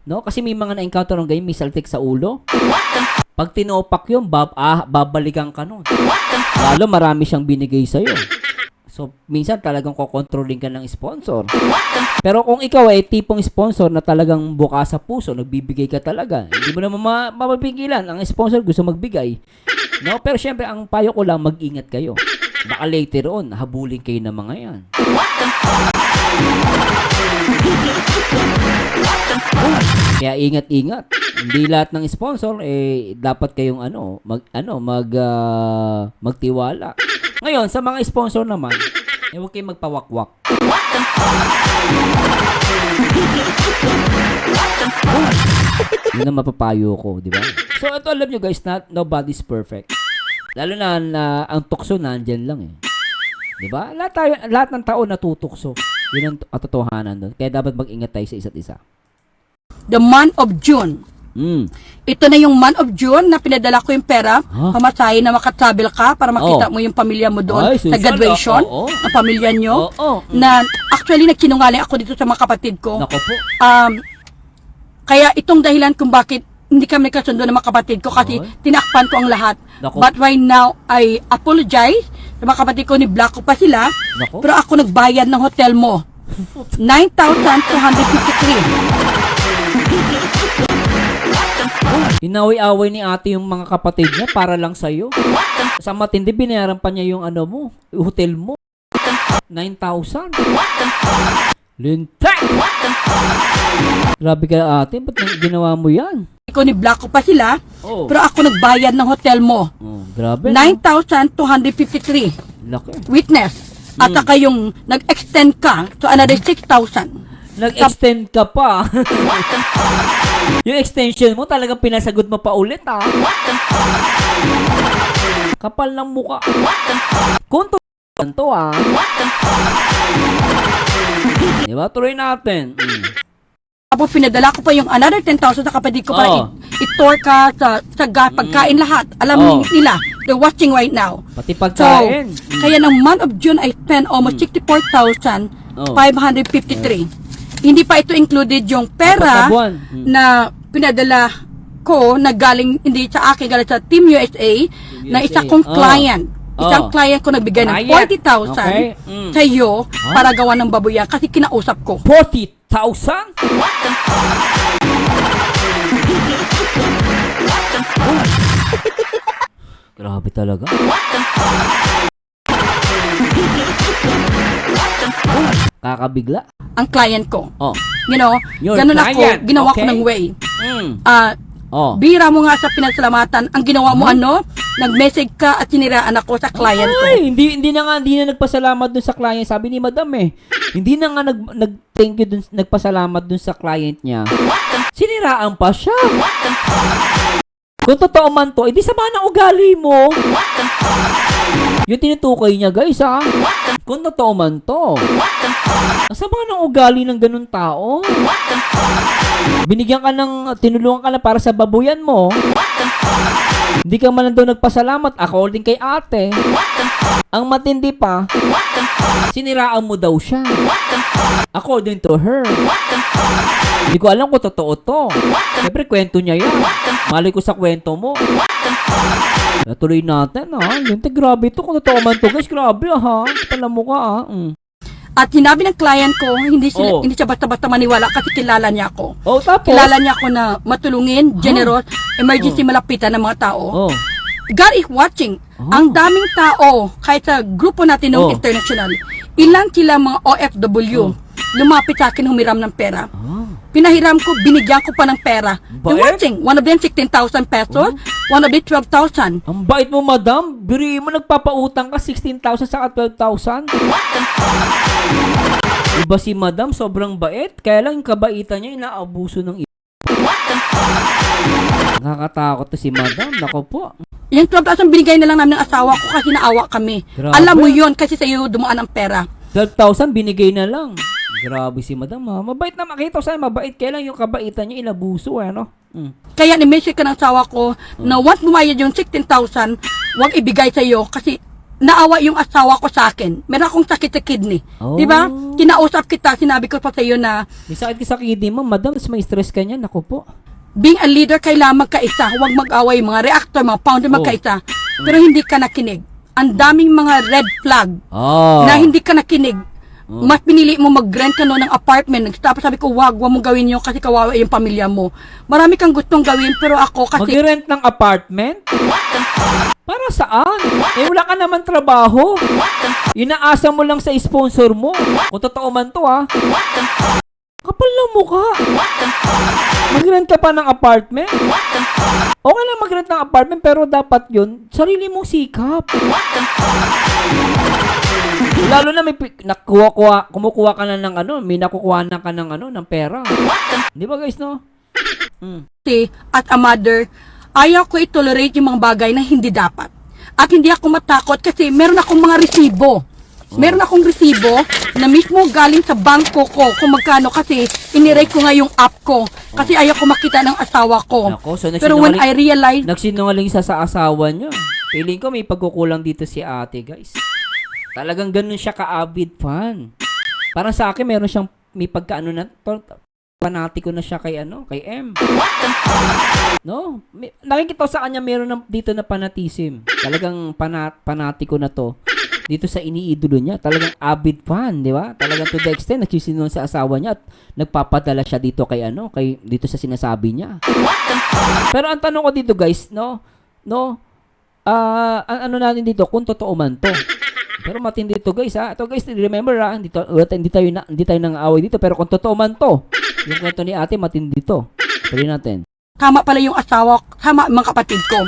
No? Kasi may mga na-encounter ng ganyan, may saltek sa ulo. Pag tinopak yun, babalikan ka nun. Lalo marami siyang binigay sa'yo. So, minsan talagang kokontrolling ka ng sponsor. Pero kung ikaw ay tipong sponsor na talagang buka sa puso, nagbibigay ka talaga, hindi mo naman mapapigilan. Ang sponsor gusto magbigay. No? Pero syempre, ang payo ko lang, mag-ingat kayo. Baka later on, habulin kayo ng mga yan. Kaya ingat-ingat. Hindi lahat ng sponsor dapat kayong magtiwala. Ngayon, sa mga sponsor naman, huwag kayong magpawakwak. Yun ang mapapayo ko, di ba? So, ito alam nyo guys, nobody's perfect. Lalo na ang tukso nandyan lang Di ba? Lahat ng tao natutukso. Yun ang katotohanan doon. Kaya dapat mag-ingat tayo sa isa't isa.
The month of June. Ito na yung month of June na pinadala ko yung pera, pamasahe na makatravel ka para makita mo yung pamilya mo doon sa graduation ng pamilya nyo. Na actually nagsinungaling ako dito sa mga kapatid ko.
Nako po.
Kaya itong dahilan kung bakit hindi kami kasundo ng mga kapatid ko kasi tinakpan ko ang lahat.
Nako.
But right now, I apologize sa mga kapatid ko, ni-block ko pa sila.
Nako.
Pero ako nagbayad ng hotel mo. 9,253.
Inawi-away ni ate yung mga kapatid niya para lang sa'yo. Sa matindi, binayaran pa niya yung ano mo, yung hotel mo. 9,000. Lintay! Grabe ka ate, ba't ginawa mo yan?
Ikaw ni Black ko pa sila,
Oh,
pero ako nagbayad ng hotel mo.
Grabe.
9,253.
Laki.
Witness. At saka yung nag-extend ka to another 6,000.
Nag-extend ka pa. Yung extension mo talagang pinasagot mo pa ulit Kapal ng muka. Kung to Diba? Tuloy natin.
Tapos pinadala ko pa yung another 10,000 sa kapatid ko para i-tour ka sa pagkain lahat. Alam nila. They're watching right now.
Pati
So,
pagkain.
kaya ng month of June, I spent almost 64,553. Hindi pa ito included yung pera
Apat na buwan.
na pinadala ko na galing, hindi sa akin, galing sa Team USA, na isa kong client. Isang client ko nagbigay ng 40,000
Okay.
sa iyo para gawa ng babuyan kasi kinausap ko.
40,000? Grabe talaga. Kakabigla.
Ang client ko.
Oh.
You know,
Your
ganun
client.
ako, ginawa ko
Okay.
ng way.
Oh.
Bira mo nga sa pinasalamatan, ang ginawa mo nag-message ka at siniraan ako sa client ko.
Ay, hindi na nagpasalamat dun sa client. Sabi ni Madam hindi na nga nag-thank you dun, nagpasalamat dun sa client niya. Siniraan pa siya. Kung totoo man to, edi sama na ugali mo. Yung tinutukoy niya, guys, Kung totoo man to. Sama ng ugali ng ganun tao. Tinulungan ka na para sa babuyan mo. Hindi ka man daw nagpasalamat according kay ate. Ang matindi pa, siniraan mo daw siya. According to her. Hindi ko alam kung totoo to. Siyempre, kwento niya yan. Malay ko sa kwento mo. Natuloy natin, Linte, grabe to. Kung totoo man to, guys, grabe, Pala mo ka,
At sinabi ng client ko, hindi siya basta-basta maniwala kasi kilala niya ako.
Oh, tapos?
Kilala niya ako na matulungin, generous, emergency malapitan ng mga tao. God is watching. Ang daming tao, kahit sa grupo natin ng international, ilan sila mga OFW, lumapit sa akin humiram ng pera. Pinahiram ko, binigyan ko pa ng pera. They're watching. One of them 16,000 pesos, one of them 12,000.
Ang bait mo, madam. Biriin mo, nagpapautang ka 16,000 sa 12,000. Iba si madam, sobrang bait. Kaya lang yung kabaitan niya, inaabuso ng iba. Nakakatakot to si madam. Nako po.
Yung 12,000 binigay na lang namin ng asawa ko kasi naawa kami.
Grabe.
Alam mo yun kasi sa iyo dumaan ang pera.
12,000 binigay na lang. Grabe si madam, Mabait na makita ko sa'yo, mabait. Kaya lang yung kabaitan niya, inabuso,
Kaya ni-message ka ng asawa ko na once bumayad yung 16,000, huwag ibigay sa iyo kasi naawa yung asawa ko sa akin. Meron akong sakit sa kidney. Di ba? Kinausap kita, sinabi ko pa sa iyo na
May sakit ka sa kidney mo, madam. Mas may stress ka niya. Nako po.
being a leader kailangan magkaisa. Huwag mag-away, mga reactor, mga founder magkaisa. Pero hindi ka nakinig. Ang daming mga red flag na hindi ka nakinig. Mas pinili mo mag-rent ka ng apartment. Tapos sabi ko, wag mong gawin yun kasi kawawa yung pamilya mo. Marami kang gustong gawin, pero ako kasi...
Mag-rent ng apartment? Para saan? Wala ka naman trabaho. Inaasa mo lang sa sponsor mo. Kung totoo man to, Kapal ng mukha. Mag-rent ka pa ng apartment? Okay lang mag-rent ng apartment, pero dapat yun, sarili mong sikap. Lalo na may kumukuha ka na ng may nakukuha na ka ng pera. Di ba guys, no?
At a mother, ayaw ko i-tolerate yung mga bagay na hindi dapat. At hindi ako matakot kasi meron akong mga resibo. Meron akong resibo na mismo galing sa bangko ko kung magkano kasi inirate ko nga yung app ko kasi ayaw ko makita ng asawa ko.
Nako, so
pero when I realize...
Nagsinungaling sa asawa niya. Feeling ko may pagkukulang dito si ate, guys. Talagang ganun siya ka-avid fan. Parang sa akin, meron siyang may pagkaano na, panatiko na siya kay M. No? Nakikita ko sa kanya meron dito na fanatism. Talagang panatiko na to. dito sa iniidolo niya. Talagang avid fan, di ba? Talagang to the extent nagsisinungaling sa asawa niya at nagpapadala siya dito kay dito sa sinasabi niya. Pero ang tanong ko dito, guys, ano natin dito kung totoo man to. Pero matindi ito, guys, ha. Ito, guys, remember, ha, hindi tayo nang away dito, pero kung totoo man to, yung kwento ni ate matindi to. Tuloy natin.
Tama pala yung asawa, tama mga kapatid ko.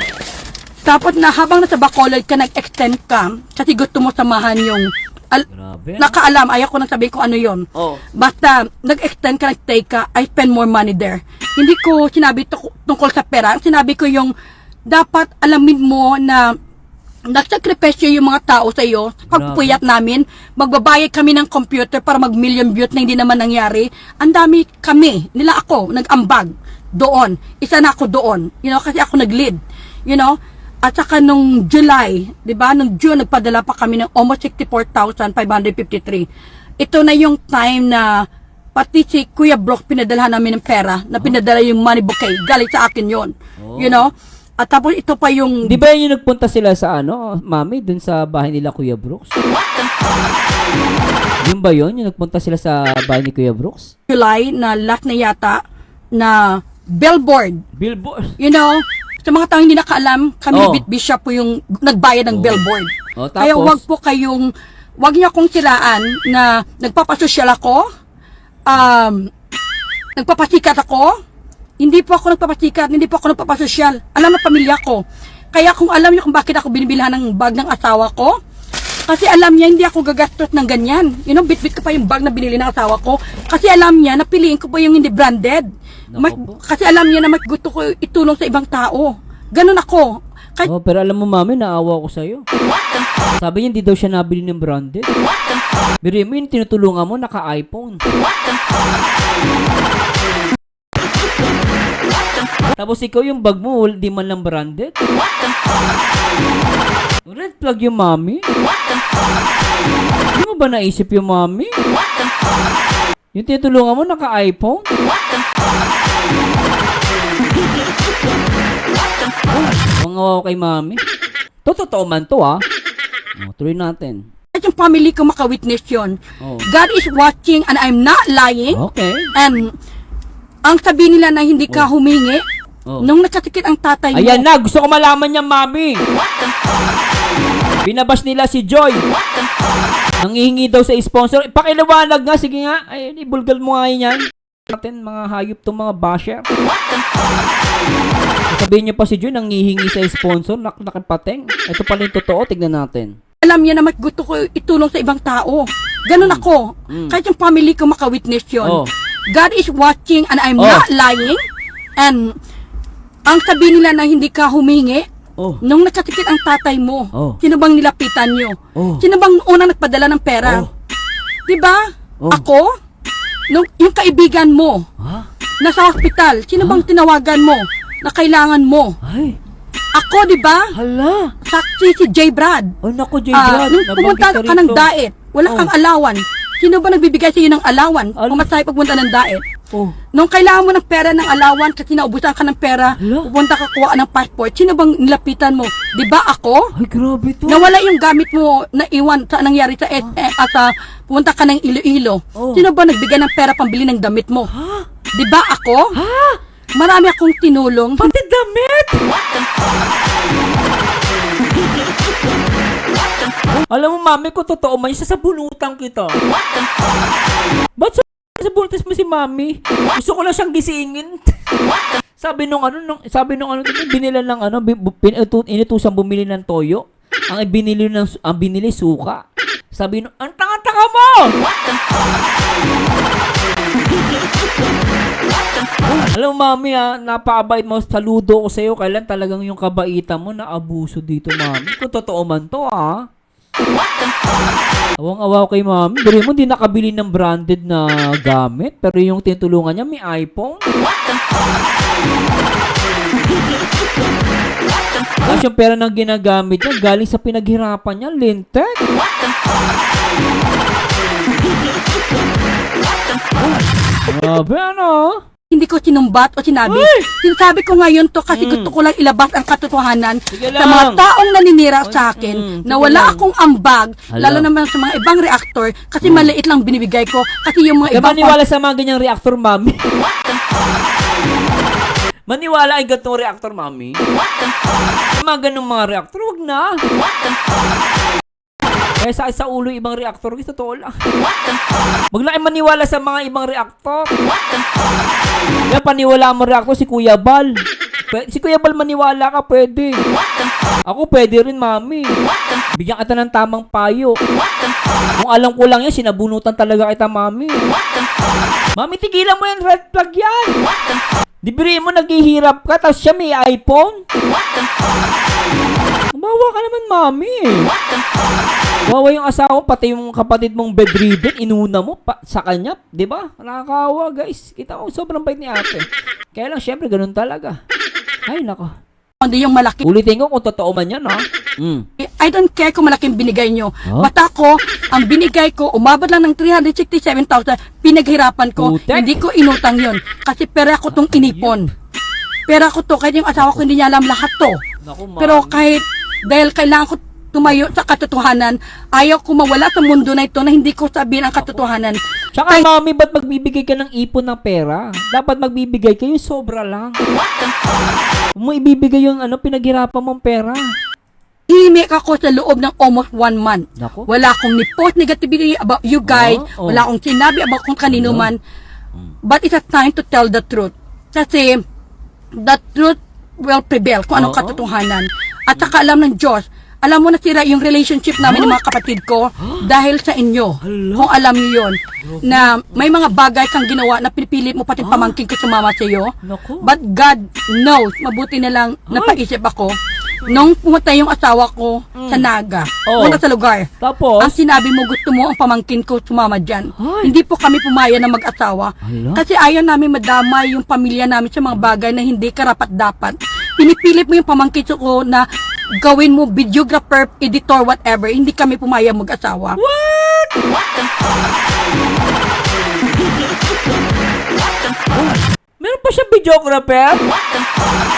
Tapos na habang nasa Bacolod ka, nag-extend ka, kasi gusto mo samahan yung,
Grabe.
nakaalam, ayaw ko nang sabihin kung ano yon.
Oh.
Basta, nag-extend ka, nag-stay ka, I spend more money there. Hindi ko sinabi tungkol sa pera, sinabi ko yung, dapat alamin mo na, nagsakripisyo yung mga tao sa iyo sa pagpuyat namin. Magbabayad kami ng computer para mag-million views na hindi naman nangyari. Ang dami kami, nila ako, nag-ambag doon. Isa na ako doon. Kasi ako nag-lead. At saka nung July, di ba? Nung June, nagpadala pa kami ng almost 64,553. Ito na yung time na pati si Kuya Brock pinadalahan namin ng pera na pinadala yung money bouquet. Galing sa akin yon. At tapos ito pa yung...
Di ba yung nagpunta sila sa mami, dun sa bahay nila Kuya Brooks? Yung ba yun? Yung nagpunta sila sa bahay ni Kuya Brooks?
July na last na yata na billboard.
Billboard?
Sa mga tao hindi nakaalam, kami Bishop po yung nagbayad ng billboard.
Tapos?
Kaya wag niyo akong siraan na nagpapasosyal ako, nagpapasikat ako. Hindi po ako nagpapasosyal. Alam na pamilya ko. Kaya kung alam niyo kung bakit ako binibilhan ng bag ng asawa ko, kasi alam niya hindi ako gagastos ng ganyan. Bit-bit ko pa yung bag na binili ng asawa ko. Kasi alam niya, napiliin ko po yung hindi branded. Kasi alam niya na mas gusto ko itulong sa ibang tao. Ganun ako.
Pero alam mo, mami, naawa ko sa'yo. Sabi niya, hindi daw siya nabili ng branded. Pero yung tinutulungan mo, naka-iPhone. Tapos ikaw yung bag mo, di man lang branded. Red flag yung mami. Hindi mo ba naisip yung mami? Yung tinutulungan mo, naka-iPhone? Mga wow kay mami. Totoo man to, ha? Tuloy natin.
At yung family ko maka-witness yun.
Oh.
God is watching and I'm not lying.
Okay.
And ang sabi nila na hindi ka humingi, nung nagkasakit ang tatay mo.
Ayan na, gusto ko malaman niya, mami. Binabas nila si Joy. Nangihingi daw sa sponsor. Pakilawanag nga, sige nga. Ay, ibulgal mo nga yan. Natin, mga hayop tong mga basher. Sabihin niyo pa si Joy, nangihingi sa sponsor. Nakipateng. Ito pala yung totoo, tignan natin.
Alam niya na mas gusto ko itulong sa ibang tao. Ganun ako. Kahit yung family ko maka-witness yun. God is watching and I'm not lying. And ang sabi nila na hindi ka humingi, nung nakasakit ang tatay mo, sino bang nilapitan nyo? Sino bang unang nagpadala ng pera? Diba? Ako? Yung kaibigan mo, nasa hospital, sino bang tinawagan mo na kailangan mo?
Ay.
Ako, diba?
Hala.
Saksi si J. Brad.
Naku, J. Brad.
Nung pumunta ka ng diet, wala kang alawan. Sino ba nagbibigay sa iyo ng alawan? Pumatay pagpunta ng diet. Nung kailangan mo ng pera ng alawan kasi naubusan ka ng pera, pupunta ka kuha ng passport, sino bang nilapitan mo? Di ba ako?
Ay, grabe to.
Nawala yung gamit mo na iwan sa nangyari sa pumunta ka ng Iloilo. Sino ba nagbigay ng pera pambili ng damit mo? Di ba ako? Marami akong tinulong.
Pati damit! Alam mo, mami, kung totoo man, sasabunutan kita. Ba't sasabunutan mo si mami? Gusto ko lang siyang gisingin. Sabi nung binilan ng inutusan bumili ng toyo. Ang binili suka. Sabi nung, ang tanga-tanga mo! Alam mo, mami, napakabait mo. Saludo ko sa'yo. Kailan talagang yung kabaitan mo na abuso dito, mami. Kung totoo man to, Awang-awa kay mami. Pero mo, hindi nakabili ng branded na gamit. Pero yung tinutulungan niya, may iPhone. Tapos yung pera na ginagamit niya, galing sa pinaghirapan niya, lintek. Grabe,
hindi ko sinumbat o sinabi. Sinasabi ko ngayon to kasi gusto ko lang ilabas ang katotohanan
Sige
sa mga
lang.
taong naninira sa akin na
sige
wala
lang.
akong ambag,
Hala.
lalo naman sa mga ibang reactor kasi maliit lang binibigay ko kasi yung mga
Kaya
ibang
maniwala sa mga ganyang reactor, mami. Maniwala ay gantong reactor, mami. Sa mga ganong mga reactor, wag na. Kaya sa ulo yung ibang reactor, gusto totoo lang. Wag na kayo maniwala sa mga ibang reactor. Kaya paniwala mo reactor si Kuya Bal. Si Kuya Bal maniwala ka, pwede. Ako pwede rin, mami. Bigyan kita ng tamang payo. Kung alam ko lang yan, sinabunutan talaga kita, mami. Mami, tigilan mo yan, red flag yan. Dibiri mo, naghihirap ka, tapos siya may iPhone. Umawa ka naman, mami. Wawa yung asawa mo, pati yung kapatid mong bedridden, inuna mo sa kanya, di ba? Nakakawa, guys. Kita mo, sobrang bait ni ate. Kaya lang, syempre, ganun talaga. Ay, nako.
hindi yung malaki.
Ulitin ko kung totoo man yan, ha?
I don't care kung malaking binigay nyo.
Huh?
Basta ko, ang binigay ko, umabot lang ng 367,000, pinaghirapan ko.
Putek.
Hindi ko inutang yon kasi pera ko tong inipon. Pera ko to, kahit yung asawa ko hindi niya alam lahat to.
Naku, mami.
Pero kahit, dahil kailangan ko tumayo sa katotohanan, ayaw ko mawala sa mundo na ito na hindi ko sabihin ang katotohanan.
Tsaka, mami, ba't magbibigay ka ng ipon ng pera? Dapat magbibigay kayo, sobra lang. Huwag mo ibibigay yung pinaghirapan mong pera.
Himik ako sa loob ng almost 1 month.
Naku.
Wala akong ni-post negativity about you guys.
Oh.
Wala akong sinabi about kung kanino man. But it's a time to tell the truth. Kasi, the truth will prevail kung anong
Oo.
katotohanan. At saka alam ng Diyos, alam mo na sira yung relationship namin ng mga kapatid ko dahil sa inyo.
Hala.
Kung alam niyo yun, na may mga bagay kang ginawa na pinipilit mo pati pamangkin ko sumama sa iyo.
Naku.
But God knows, mabuti na lang napaisip ako. Nung pumunta yung asawa ko sa Naga,
Oh.
punta sa lugar,
Tapos,
ang sinabi mo gusto mo ang pamangkin ko sumama dyan.
Ay.
Hindi po kami pumaya na mag-asawa.
Hala.
Kasi ayaw namin madamay yung pamilya namin sa mga bagay na hindi karapat-dapat. Pinipilit mo yung pamangkin ko na gawin mo videographer, editor, whatever. Hindi kami pumaya mag-asawa.
meron pa siya videographer?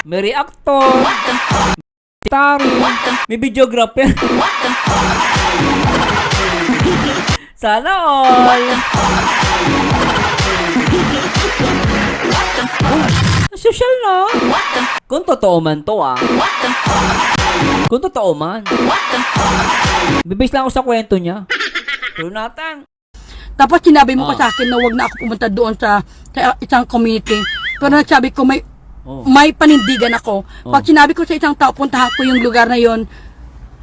May reactor. Tari. May videographer. Sana all. Social na. Kung totoo man to, Kung totoo man. Bibase lang ako sa kwento niya. Pero natin.
Tapos sinabi mo pa sa akin na wag na ako pumunta doon sa isang community. Pero nagsabi ko may panindigan ako. Pag sinabi ko sa isang tao, puntahan ko yung lugar na yon,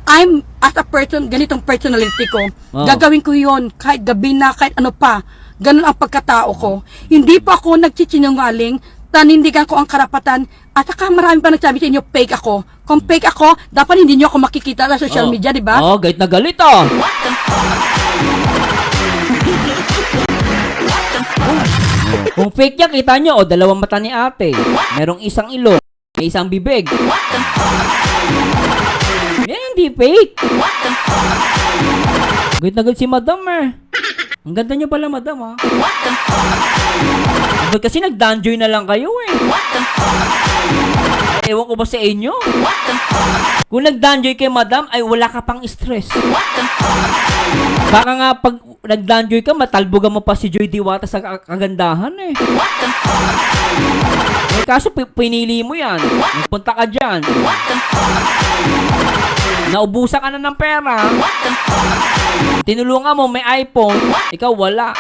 I'm, as a person, ganitong personality ko, gagawin ko yon kahit gabi na, kahit ano pa. Ganun ang pagkatao ko. Hindi pa ako nagsisinungaling, tanindigan ko ang karapatan, at saka marami pa nagsabi sa inyo, fake ako. Kung fake ako, dapat hindi nyo ako makikita sa social media, di ba?
Galit na galit, Kung fake niya, kita nyo, dalawang mata ni ate. Merong isang ilong, may isang bibig. Yan, hindi fake. Galit na galit si madam, Ang ganda nyo pala, madam, Ba't kasi nag-danjoy na lang kayo, Ewan ko ba sa inyo? Kung nag-danjoy kay madam, ay wala ka pang stress. Baka nga pag nag-danjoy ka, matalbogan mo pa si Joy Diwata sa kagandahan, kaso pinili mo yan. Nagpunta ka dyan. Naubusan ka na ng pera. Tinulungan mo, may iPhone. Ikaw wala.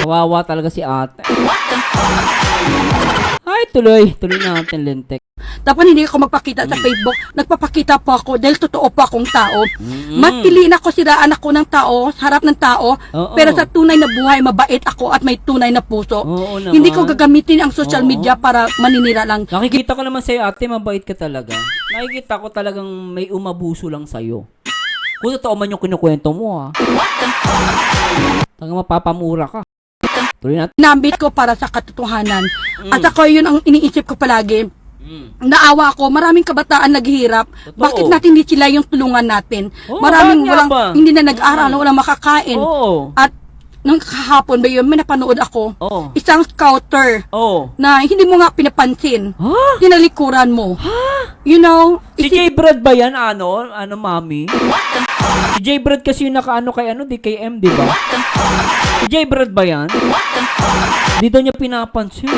Kawawa talaga si ate. Ay, tuloy natin, Lintek.
Dapat hindi ako magpakita sa Facebook. Nagpapakita po ako dahil totoo po akong tao. Matili na ko siraan ako ng tao, sa harap ng tao,
Oo.
pero sa tunay na buhay, mabait ako at may tunay na puso.
Oo naman.
Hindi ko gagamitin ang social
Oo.
media para maninira lang.
Nakikita ko naman sa'yo, ate, mabait ka talaga. Nakikita ko talagang may umabuso lang sa'yo. Kung totoo man yung kinukwento mo, Tanga mapapamura ka. Tuloy natin.
Nambit ko para sa katotohanan. At ako yun ang iniisip ko palagi. Naawa ako, maraming kabataan naghihirap.
Totoo.
Bakit natin hindi sila yung tulungan natin?
Oo,
Maraming
bakit nga ba?
hindi na nag-aral, walang makakain.
Oo.
At nung kahapon ba yun, may napanood ako.
Oh.
Isang scouter
Oh.
na hindi mo nga pinapansin.
Ha?
Tinalikuran mo. You know,
Si J. Brad ba yan? Ano, mami? Si J. Brad kasi yung nakaano kay DKM, di ba? Si J. Brad ba yan? Dito niya pinapansin.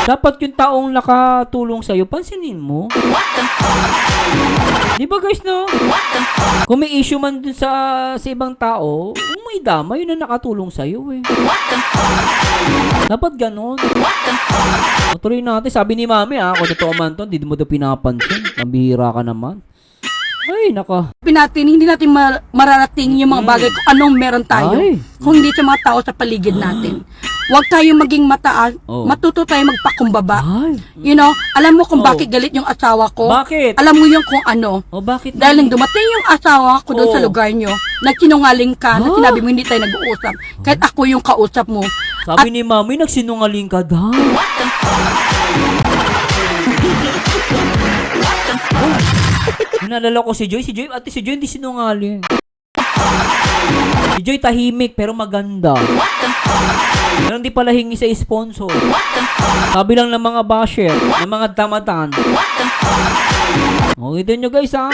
Dapat yung taong nakatulong sa'yo, pansinin mo. Di ba guys, no? Kung may issue man dun sa ibang tao, may dama, yun na nakatulong sa'yo eh. Dapat ganon. Tuloy natin. Sabi ni mami kung totoo man to, hindi mo ito pinapansin. Pambihira ka naman. Ay, naka.
hindi natin mararating yung mga bagay kung anong meron tayo.
Ay.
Kung hindi sa mga tao sa paligid natin. Huwag tayong maging mataas.
Oh.
Matuto tayo magpakumbaba.
Ay.
You know, alam mo kung
Oh.
bakit galit yung asawa ko?
Bakit?
Alam mo yung kung ano?
O bakit?
Dahil nang dumating yung asawa ko doon
Oh.
sa lugar nyo, nagsinungaling ka, na
Huh?
sinabi mo hindi tayo nag-uusap. Kahit ako yung kausap mo.
Sabi ni mami, nagsinungaling ka daw. Nalala ko si Joy. Si Joy hindi sinungaling. Si Joy tahimik pero maganda. Pero hindi pala hingi sa sponsor. Sabi lang ng mga basher, ng mga damatan. O, ito nyo guys O,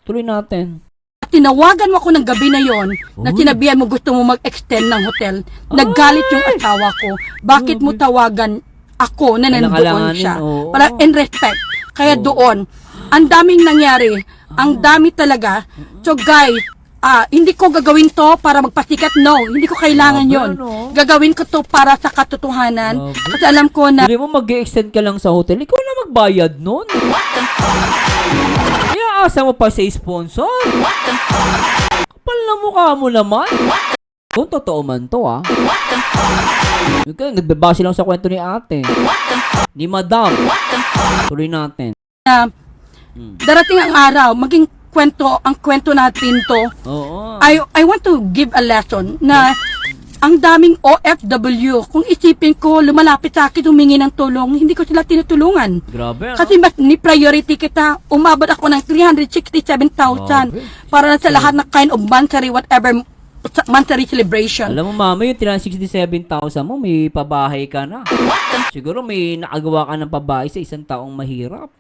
tuloy natin.
Tinawagan mo ako ng gabi na yon na
Uy.
sinabihan mo gusto mo mag-extend ng hotel. Naggalit yung asawa ko. Bakit mo tawagan ako na nandoon
Alang-alanganin,
siya?
oo.
Para in respect. Kaya doon, ang daming nangyari. Ang dami talaga. So guys, hindi ko gagawin to para magpasikat. No, hindi ko kailangan
Grabe,
yon.
no?
Gagawin ko to para sa katotohanan.
Grabe.
Kasi alam ko na
Hindi mo mag-extend ka lang sa hotel. Ikaw na magbayad nun. Iaasa mo pa sa sponsor. Kapal na mukha mo naman. Kung totoo man to Nagbabase lang sa kwento ni ate. Ni madam. Tuloy natin.
darating ang araw, maging ang kwento natin to.
Oo.
I want to give a lesson na ang daming OFW, kung isipin ko, lumalapit sa akin, humingi ng tulong, hindi ko sila tinutulungan.
Grabe,
Kasi mas ni priority kita, umabot ako ng 367,000 para sa lahat ng kind of monthly, whatever monthly celebration.
Alam mo, mama, yung 367,000 mo, may pabahay ka na. Siguro may nakagawa ka ng pabahay sa isang taong mahirap.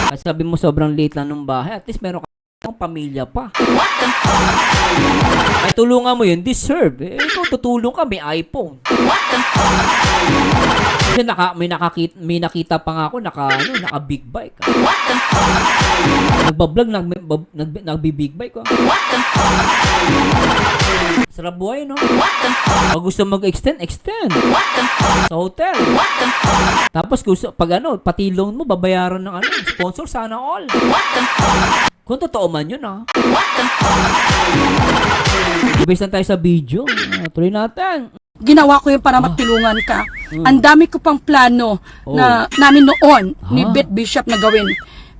At sabi mo, sobrang late lang ng bahay. At least meron ka ng pamilya pa. Ay, tulungan mo yun, deserve. Ikaw, tutulong ka, may iPhone. Kasi may nakita pa nga ako, naka big bike. Nagbablog, nagbi-big bike. Sarap buhay, no? Pag gusto mag-extend, extend. Sa hotel. Tapos pati loan mo, babayaran ng sponsor, sana all. Kung totoo man yun, Ibig tayo sa video. Tuloy natin.
Ginawa ko yun para matulungan ka. Ang dami ko pang plano na namin noon ni Beth Bishop na gawin.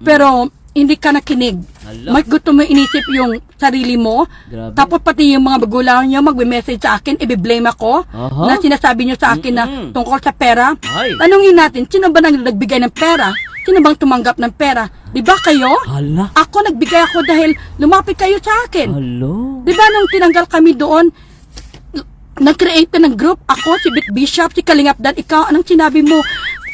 Pero hindi ka nakinig.
Hala.
Mas gusto mo inisip yung sarili mo.
Grabe.
Tapos pati yung mga magulang nyo magbe-message sa akin, i-blame ako
Aha.
na sinasabi nyo sa akin na tungkol sa pera.
Ay.
Tanungin natin, sino ba nang nagbigay ng pera? Sino bang tumanggap ng pera? Di ba kayo?
Hala.
Ako nagbigay ako dahil lumapit kayo sa akin.
Hello.
Di ba nung tinanggal kami doon, nag-create ka ng group, ako, si Beth Bishop, si Kalingap Dan, ikaw, anong sinabi mo?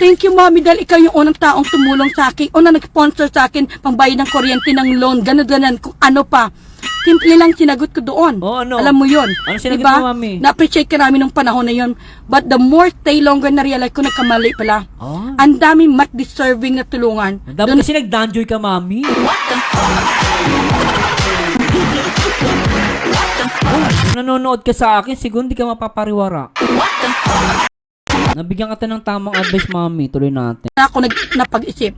Thank you, Mommy, dahil ikaw yung unang taong tumulong sa akin, unang nag-sponsor sa akin, pangbayad ng kuryente, ng loan, gano'n, kung ano pa. Simple lang sinagot ko doon.
Oh, ano?
Alam mo yun.
Ano sinagot
Diba?
mo, Mami?
Na-appreciate ka namin nung panahon na yun. But the more stay longer na-realize ko, nagkamali pala.
Ah.
Ang daming mas deserving na tulungan.
Dapat kasi nag-danjoy ka, mami. Nanonood ka sa akin, siguro hindi ka mapapariwara. Nabigyan ka ng tamang advice, mami. Tuloy natin.
Ako napag-isip.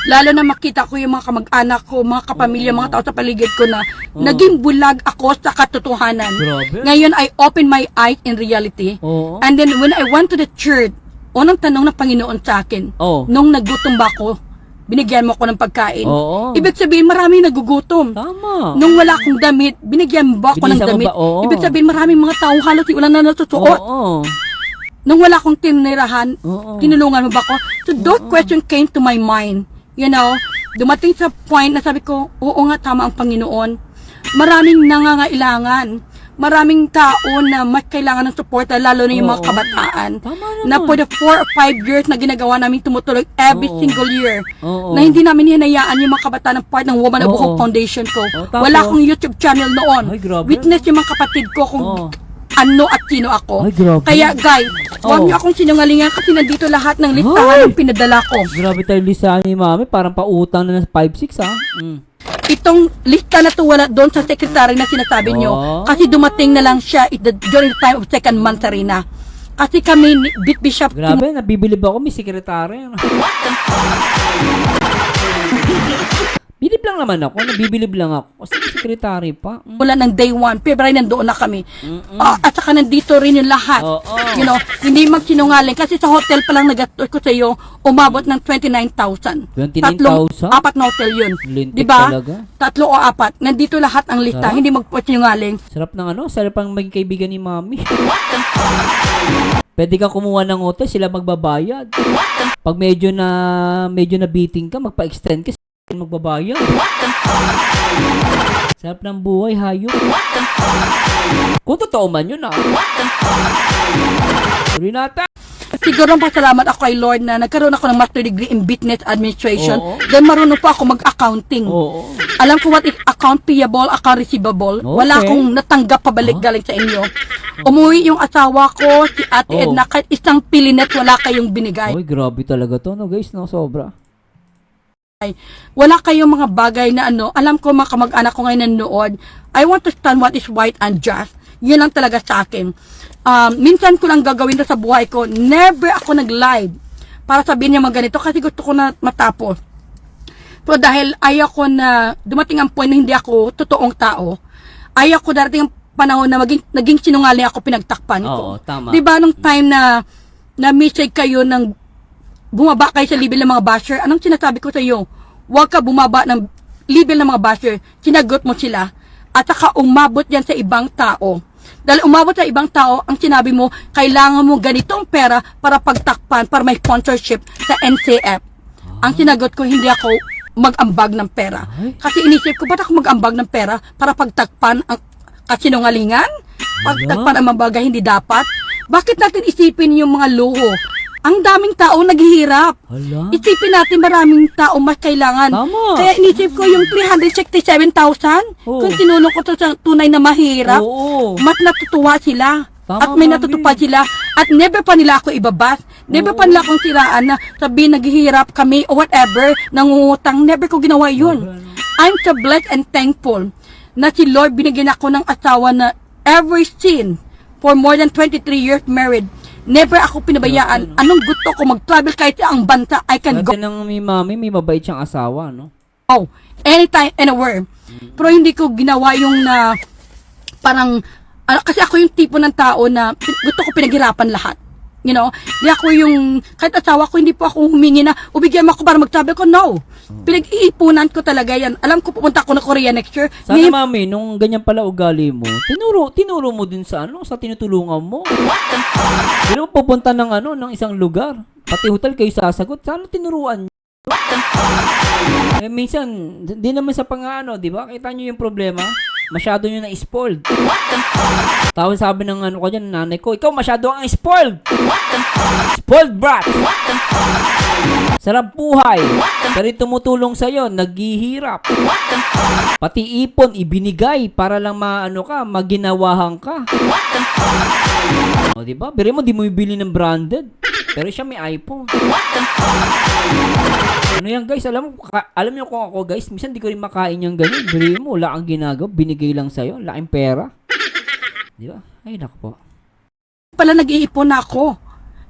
Lalo na makita ko yung mga kamag-anak ko, mga kapamilya, mga tao sa paligid ko na naging bulag ako sa katotohanan.
Grabe.
Ngayon, I open my eyes in reality.
Oo.
And then, when I went to the church, unang tanong ng Panginoon sa akin,
Oo.
nung nagutom ba ako, binigyan mo ako ng pagkain.
Oo.
Ibig sabihin, maraming nagugutom.
Tama.
Nung wala akong damit, binigyan mo ba ako ng
Binisa mo
damit?
ba? Oo.
Ibig sabihin, maraming mga tao halos wala na natutuot.
Oo.
Nung wala akong tinirahan,
Oo.
tinulungan mo ba ako? So, those questions came to my mind. You know, dumating sa point na sabi ko, oo nga, tama ang Panginoon. Maraming nangangailangan. maraming tao na mas kailangan ng suporta, lalo na yung mga
Oo.
kabataan.
Tama
Na
naman.
for the 4 or 5 years na ginagawa namin tumutulog every
Oo.
single year.
Oo.
Na hindi namin hinayaan yung mga kabataan ng part ng Woman of
Oo.
Hope Foundation ko.
Oo, tapos?
Wala akong YouTube channel noon.
Ay, grabe.
Witness yung mga kapatid ko kung
Oo.
ano at sino ako.
Ay, grabe.
Kaya guys, huwag
Oo.
niyo akong sinungalingan kasi nandito lahat ng listahan
Ay!
ng pinadala ko.
Grabe tayo listahan ni Mami. Parang pautang na ng 5-6 ha.
Itong lista na to wala doon sa secretary na sinasabi nyo.
Oh.
Kasi dumating na lang siya during the time of second month na. Kasi kami, Bishop
Grabe, nabibilib ako. May sekretary. Bilib lang naman ako. Nabibilib lang ako. Kasi may sekretary pa.
mula ng day 1, February nandoon na kami. At saka nandito rin yung lahat.
Oo.
You know, hindi magsinungaling. Kasi sa hotel pa lang nagastos ko sa iyo, umabot ng 29,000.
29,000?
Apat na hotel yun.
Lintik
Diba?
talaga.
3 o 4. Nandito lahat ang lista.
Ah?
Hindi magpasinungaling.
Sarap ng ano. Sarap ang maging kaibigan ni Mami. Pwede kang kumuha ng hotel. Sila magbabayad. Pag medyo na beating ka, magpa-extend ka. Sila magbabayad. Sarap ng buhay, hayop. Kung totoo man yun Tuloy natin.
Siguro pasalamat ako kay Lord na nagkaroon ako ng master degree in business administration.
Oo.
Then marunong po ako mag-accounting.
Oo.
Alam ko what is account payable, account receivable. Wala
Okay.
akong natanggap pabalik galing sa inyo. Umuwi yung asawa ko, si Ate
Oo.
Edna, kahit isang pilinet wala kayong binigay.
Uy, grabe talaga to, no guys, no? Sobra.
Wala kayong mga bagay na alam ko mga kamag-anak ko ngayon nanood, I want to stand what is right and just. Yun lang talaga sa akin. Minsan ko lang gagawin to sa buhay ko. Never ako nag-live para sabihin niya mga ganito kasi gusto ko na matapos. Pero dahil ayaw ko na dumating ang point na hindi ako totoong tao, ayaw ko darating ang panahon na naging sinungaling ako, pinagtakpan ko.
Oo, tama.
Diba nung time na message kayo ng bumaba kayo sa level ng mga basher, anong sinasabi ko sa iyo? Huwag ka bumaba ng level ng mga basher. Sinagot mo sila. At saka umabot yan sa ibang tao. Dahil umabot sa ibang tao, ang sinabi mo, kailangan mo ganitong pera para pagtakpan, para may sponsorship sa NCF. Ang sinagot ko, hindi ako mag-ambag ng pera.
Ay.
Kasi inisip ko, ba't ako mag-ambag ng pera para pagtakpan ang kasinungalingan? Pagtakpan ang mga bagay hindi dapat? Bakit natin isipin yung mga luho? Ang daming tao naghihirap.
Hala.
Isipin natin maraming tao mas kailangan.
Tama.
Kaya inisip ko yung 367,000,
Oo.
kung tinulong ko to sa tunay na mahirap,
Oo.
mas natutuwa sila.
Tama,
At may
Mami.
natutupad sila. At never pa nila ako ibabas. Never pa nila akong siraan na sabihin naghihirap kami o whatever, nangungutang. Never ko ginawa yun. I'm so blessed and thankful na si Lord binigyan ako ng asawa na ever seen for more than 23 years married. Never ako pinabayaan. Anong gusto ko mag-travel kahit sa ang bansa, I can go.
Kasi nang may Mami, may mabait siyang asawa, no?
Anytime, anywhere. Pero hindi ko ginawa yung na parang, kasi ako yung tipo ng tao na gusto ko pinaghirapan lahat. You know? Hindi ako yung, kahit asawa ko, hindi po ako humingi na, ubigyan mo ako para mag-travel ko. No. Pinag-iipunan ko talaga yan. Alam ko pupunta ako na Korea next year.
Sana
Ngayon,
Mami, nung ganyan pala ugali mo, tinuro mo din sa sa tinutulungan mo. Hindi mo pupunta ng ng isang lugar. Pati hotel kayo sasagot. Sana tinuruan niyo. Minsan, di naman sa di ba? Kita niyo yung problema? Masyado nyo na spoiled. Tawag sabi ng ko dyan, nanay ko, ikaw masyado ang spoiled. Spoiled brat. Sarap buhay. Pero yung tumutulong sa'yo, naghihirap. Pati ipon, ibinigay para lang maginawahan ka. O, diba? Biro mo, di mo ibili ng branded. Pero siya may iPhone. Ano yan, guys? Alam niyo kung ako, guys, minsan di ko rin makain yung ganyan. Biro mo, wala kang ginagawa. Binigay lang sa'yo. Laking pera. Diba? Ay, naku po.
pala nag-iipon na ako.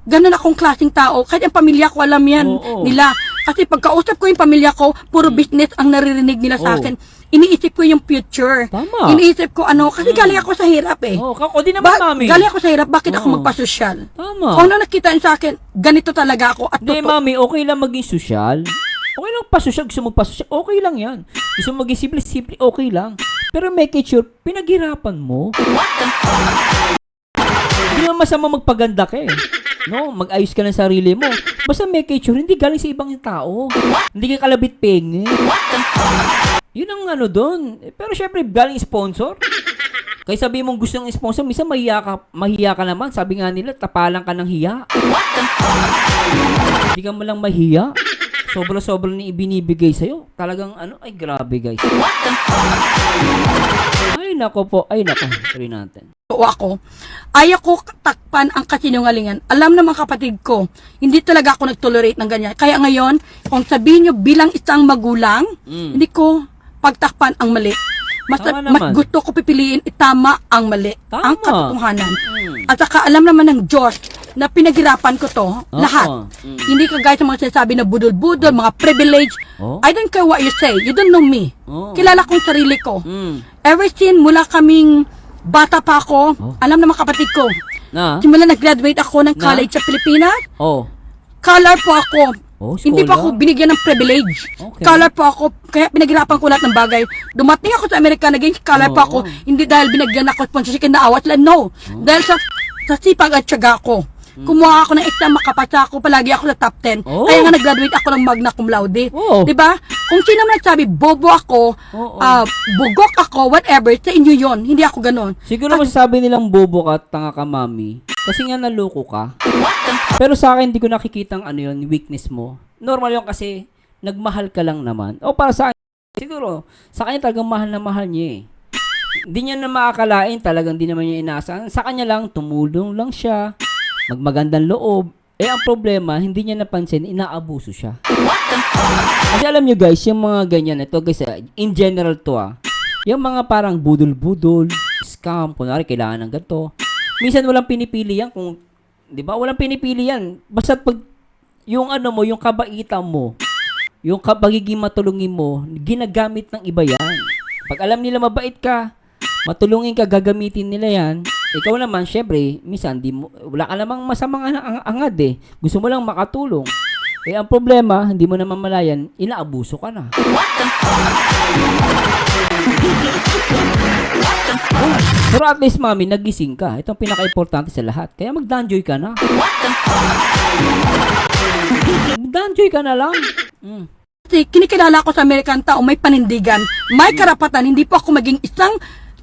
Ganun akong klaseng tao. Kahit ang pamilya ko, alam yan
Oo.
nila. Kasi pagkausap ko yung pamilya ko, puro business ang naririnig nila sa
Oo.
akin. Iniisip ko yung future.
Tama.
Iniisip ko kasi galing ako sa hirap eh.
Oh, kako din naman, Mami.
Galing ako sa hirap, bakit ako
Oo.
magpasosyal?
Tama.
Kung ano nakita sa akin, ganito talaga ako. At
Hindi,
totoo.
Mami, okay lang maging sosyal. Okay lang pasosyal, gusto mo pasosyal, okay lang yan. Gusto mo maging simple, okay lang. Pero make it sure, pinaghirapan mo. Hindi naman masama magpaganda ka eh. No, mag-ayos ka ng sarili mo. Basta make it sure, hindi galing sa ibang tao. Hindi ka kalabit pengi. Yun ang doon. Pero syempre, galing sponsor. Kaya sabi mong gusto ng sponsor, minsan mahiya ka naman. Sabi nga nila, tapalan ka ng hiya. Hindi ka malang mahiya. Sobra-sobra ni ibinibigay sa'yo. Talagang ay grabe guys. Ay nako po, ay nako. Tuloy natin.
O ako, ayaw ko takpan ang kasinungalingan. Alam naman kapatid ko, hindi talaga ako nag-tolerate ng ganyan. Kaya ngayon, kung sabihin nyo bilang isang magulang, hindi ko pagtakpan ang mali.
Tama naman.
Gusto ko pipiliin itama ang mali,
Tama.
ang katotohanan. At saka alam naman ng Diyos na pinaghirapan ko to, lahat. Hindi ka guys sa mga sinasabi na budol-budol, mga privilege.
Oh.
I don't care what you say. You don't know me.
Oh.
Kilala kong sarili ko.
Mm.
Ever since mula kaming bata pa ako,
Oh.
alam na mga kapatid ko,
Na?
simula nag-graduate ako ng college sa Pilipinas,
Oh.
color po ako.
Oh,
Hindi pa
scholar.
ako binigyan ng privilege.
Okay.
Color po ako, kaya pinaghirapan ko lahat ng bagay. Dumating ako sa Amerika, naging color po ako, hindi dahil binigyan ako sponsorship na awat lang, no. Dahil sa sipag at tiyaga ko. Kumuha ako ng exam, makapasa ako, palagi ako sa top 10.
Oh.
Kaya nga nag-graduate ako ng magna cum laude.
Oh.
Diba? Kung sino man nagsabi, bobo ako,
Oo.
bugok ako, whatever, sa inyo yon. Hindi ako ganon.
Siguro masasabi nilang bobo ka, tanga ka, mami. Kasi nga naloko ka. Pero sa akin, hindi ko nakikitang yun, weakness mo. Normal yun kasi, nagmahal ka lang naman. O para sa akin, siguro, sa kanya talagang mahal na mahal niya eh. Hindi niya na makakalain, talagang di naman niya inaasahan. Sa kanya lang, tumulong lang siya, magmagandang loob. Eh, ang problema, hindi niya napansin, inaabuso siya. Kasi alam nyo guys, yung mga ganyan, ito guys, in general to yung mga parang budol-budol, scam, kunwari kailangan ng ganito. Minsan walang pinipili yan kung, di ba, walang pinipili yan. Basta pag, yung mo, yung kabaitan mo, yung pagiging matulungin mo, ginagamit ng iba yan. Pag alam nila mabait ka, matulungin ka, gagamitin nila yan. Ikaw naman, syempre, minsan, wala ka namang masamang angad eh. Gusto mo lang makatulong. Eh, ang problema, hindi mo naman malayan, inaabuso ka na. Pero at least, mami, nagising ka. Ito ang pinaka-importante sa lahat. Kaya mag-danjoy ka na. Mag-danjoy ka na lang.
Kasi kinikilala ko sa American tao, may panindigan, may karapatan, hindi po ako maging isang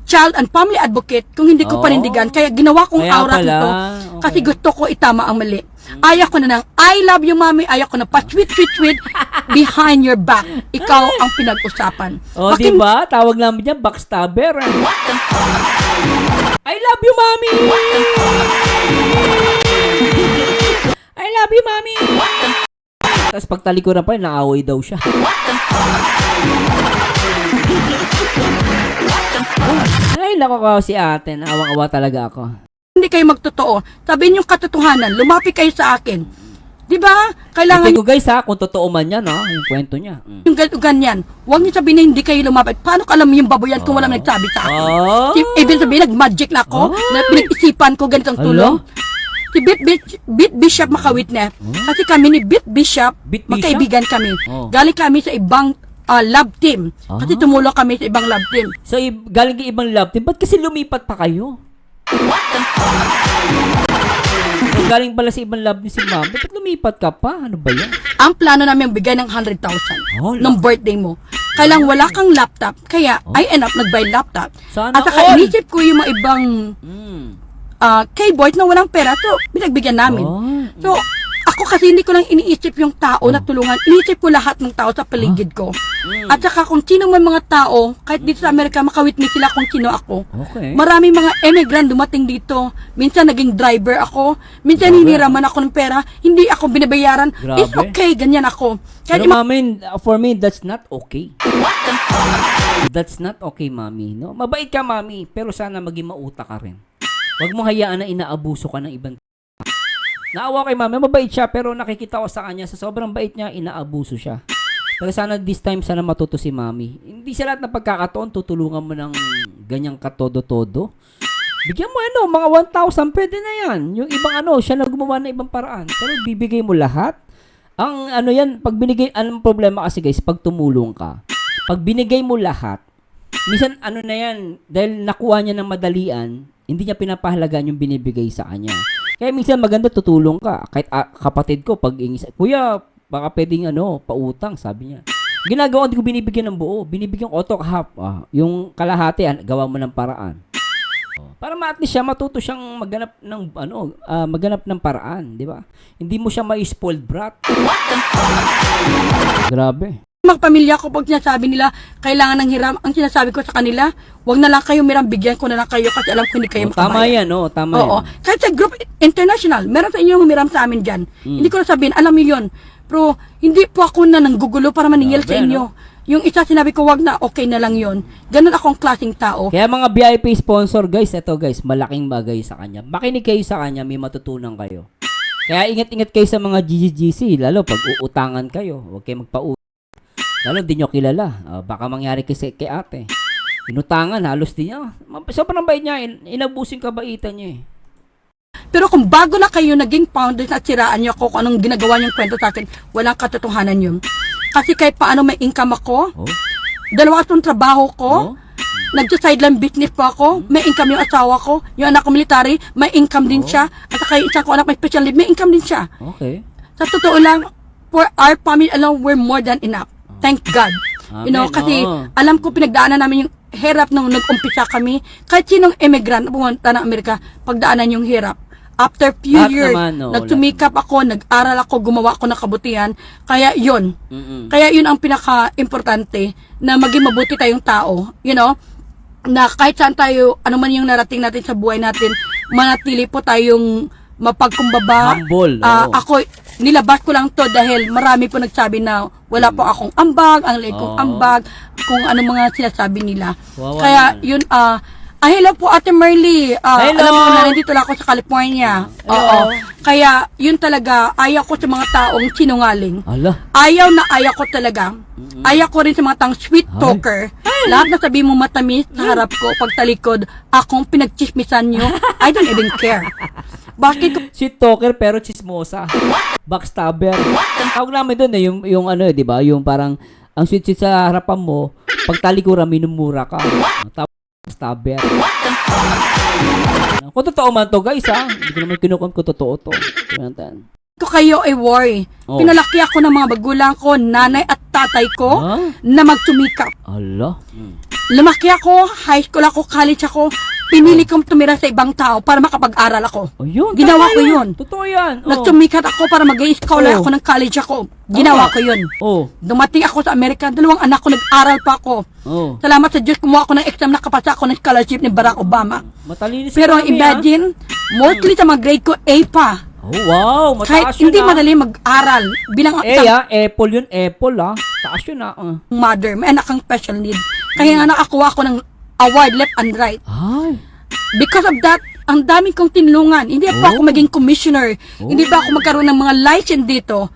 child and family advocate kung hindi ko
Oh.
panindigan. Kaya ginawa kong
Kaya
aura
pala.
nito
Okay.
kasi gusto ko itama ang mali. Ayaw ko na ng I love you mami, ayaw ko na pa-tweet behind your back. Ikaw ang pinag-usapan.
O, di ba? Tawag namin niya, backstabber. I love you, mami! I love you, mami! Tapos pagtalikuran pa, naaway daw siya. Ay, nako ka si ate. Awang-awa talaga ako.
Hindi kayo magtotoo. Sabihin yung katotohanan, lumapit kayo sa akin. Di ba? Kailangan
Ito guys ha, kung totoo man yan ha, yung kwento niya.
yung ganyan. Huwag niyo sabihin na hindi kayo lumapit. Paano ka alam yung baboyan kung walang nagsabi sa akin?
Oh.
Ibig sabihin, nag-magic na ako, na pinag-isipan ko ganitong tulong. Si Bit Bishop makawitness. Kasi kami ni Bit Bishop,
Bit Bishop?
magkaibigan kami.
Oh.
Galing kami sa ibang lab team. Kasi tumulong kami sa ibang lab team.
So, galing kay ibang love team, ba't kasi lumipat pa kayo? So, galing pala sa ibang love ni si ma'am, ba't lumipat ka pa? Ano ba yan?
Ang plano namin bigay ng 100,000
Oh,
ng birthday mo. Kailang wala kang laptop. Kaya I end up nag-buy laptop.
Sana
At saka
all.
inisip ko yung mga ibang K-boys na walang pera. So, pinagbigyan namin.
Oh.
So, ako kasi hindi ko lang iniisip yung tao na tulungan. Iniisip ko lahat ng tao sa paligid ko. At saka kung sino man mga tao, kahit dito sa Amerika, makawitness sila kung sino ako.
Okay.
Maraming mga immigrant dumating dito. Minsan naging driver ako. Minsan hiniraman ako ng pera. Hindi ako binabayaran.
Grabe.
It's okay, ganyan ako. Kaya
Pero mami, for me, that's not okay. That's not okay, mami. No? Mabait ka, mami, pero sana maging mauta ka rin. Huwag mong hayaan na inaabuso ka ng ibang Naawa kay mami, mabait siya, pero nakikita ko sa kanya, sa sobrang bait niya, inaabuso siya. Pero sana this time, sana matuto si mami. Hindi sa lahat ng pagkakataon, tutulungan mo ng ganyang katodo-todo. Bigyan mo mga 1,000, pwede na yan. Yung ibang siya na gumawa ng ibang paraan. Pero bibigay mo lahat. Ang yan, pag binigay, anong problema kasi guys, pag tumulong ka, pag binigay mo lahat, minsan na yan, dahil nakuha niya ng madalian, hindi niya pinapahalagaan yung binibigay sa kanya. Kaya minsan maganda tutulong ka. Kahit kapatid ko, pag kuya, baka pwedeng pautang, sabi niya. Ginagawa, hindi ko binibigyan ng buo. Binibigyan ko half. Yung kalahati, gawa mo ng paraan. Para at least siya matuto siyang maganap ng paraan, di ba? Hindi mo siya spoiled brat. Grabe.
Mga pamilya ko, pag sinasabi nila, kailangan ng hiram, ang sinasabi ko sa kanila, wag na lang kayo miram, bigyan ko na lang kayo kasi alam ko hindi kayo
Tama
makabayad.
yan, tama
Oo.
yan.
Kahit sa group international, meron sa inyo humiram sa amin dyan. Hindi ko na sabihin, alam mo yun. Pero, hindi po ako na nanggugulo para maningil sa
Grabe,
inyo. Yung isa sinabi ko, wag na, okay na lang yun. Ganun akong klaseng tao.
Kaya mga VIP sponsor, guys, eto guys, malaking bagay sa kanya. Makinig kayo sa kanya, may matutunan kayo. Kaya ingat-ingat kayo sa mga GGGC, lalo pag uutangan kayo, huwag kayo magpautang. Lalo di nyo kilala, baka mangyari kasi kay ate. Inutangan, halos di niya. Sobrang bait niya, inabusin kabaitan niya eh.
Pero kung bago na kayo naging founders at siraan niyo ako kung anong ginagawa niyong kwento sa akin, walang katotohanan yun. Kasi kahit paano may income ako,
Oh?
2 atong trabaho ko,
Oh?
nagsa-sideline business po ako, may income yung asawa ko, yung anak ko military, may income din siya, at saka yung isa ko anak may special leave, may income din siya.
Okay.
Sa totoo lang, for our family alone, we're more than enough. Thank God. You know,
Amen,
kasi
oo.
alam ko pinagdaanan namin yung hirap nung nag-umpisa kami. Kahit sinong immigrant na pumunta ng Amerika, pagdaanan yung hirap. After few
Lahat
years,
naman, oo,
nagtumikap ako, nag-aral ako, gumawa ako ng kabutihan. Kaya yun.
Mm-mm.
Kaya yun ang pinaka-importante na maging mabuti tayong tao. You know, na kahit saan tayo, ano man yung narating natin sa buhay natin, manatili po tayong mapagkumbaba.
Humble, oo.
Ako, nilabas ko lang to dahil marami po nagsabi na wala po akong ambag, ang liit kong
Oo.
ambag, kung ano mga sinasabi nila.
Wawa
Kaya
naman.
yun, hello po Ate Merly.
Hello.
Alam mo na nandito lang ako sa California. Oo. Kaya yun talaga, ayaw ko sa mga taong sinungaling.
Ala.
Ayaw na ayaw ko talaga. Ayaw ko rin sa mga taong sweet
Ay.
talker. Lahat na sabi mo matamis sa harap ko, pagtalikod, akong pinagchismisan nyo, I don't even care. Bakit ko
Sweet talker pero chismosa. Backstabber. Tawag namin doon yung ano, 'di ba? Yung parang ang sweet sa harapan mo, pag talikuran minumura ka. Tawag backstabber. Kung totoo man to, guys, ha. Hindi ko naman kinukuha kung totoo to. Tingnan.
kayo ay worry?
Oh.
Pinalaki ako ng mga magulang ko, nanay at tatay ko,
Ah?
na magtumikap.
Ala.
Lumaki ako, high school ako, college ako, pinili kong tumira sa ibang tao para makapag-aral ako.
Ayun,
Ginawa
tama
ko yun.
Totoo yan. Oh.
Nagtumikat ako para mag-i-scholar
Oh.
ako ng college ako. Ginawa
Tama.
ko yun.
Oh.
Dumating ako sa Amerika, 2 anak ko, nag-aral pa ako.
Oh.
Salamat sa Diyos, kumuha ako ng exam, nakapasa ako ng scholarship ni Barack Obama.
Matalinis
Pero
kami,
imagine, mostly sa mga grade ko, A pa.
Oh, wow.
Kahit
Mataas yun,
hindi
ah.
madali mag-aral. Bilang isang
Apple yun. Apple, Taas yun,
mother, may anak kang special need. Kaya nga nakakuha ako ng award left and right.
Ay.
Because of that, ang dami kong tinulungan. Hindi pa ako maging commissioner. Hindi pa ako magkaroon ng mga license dito.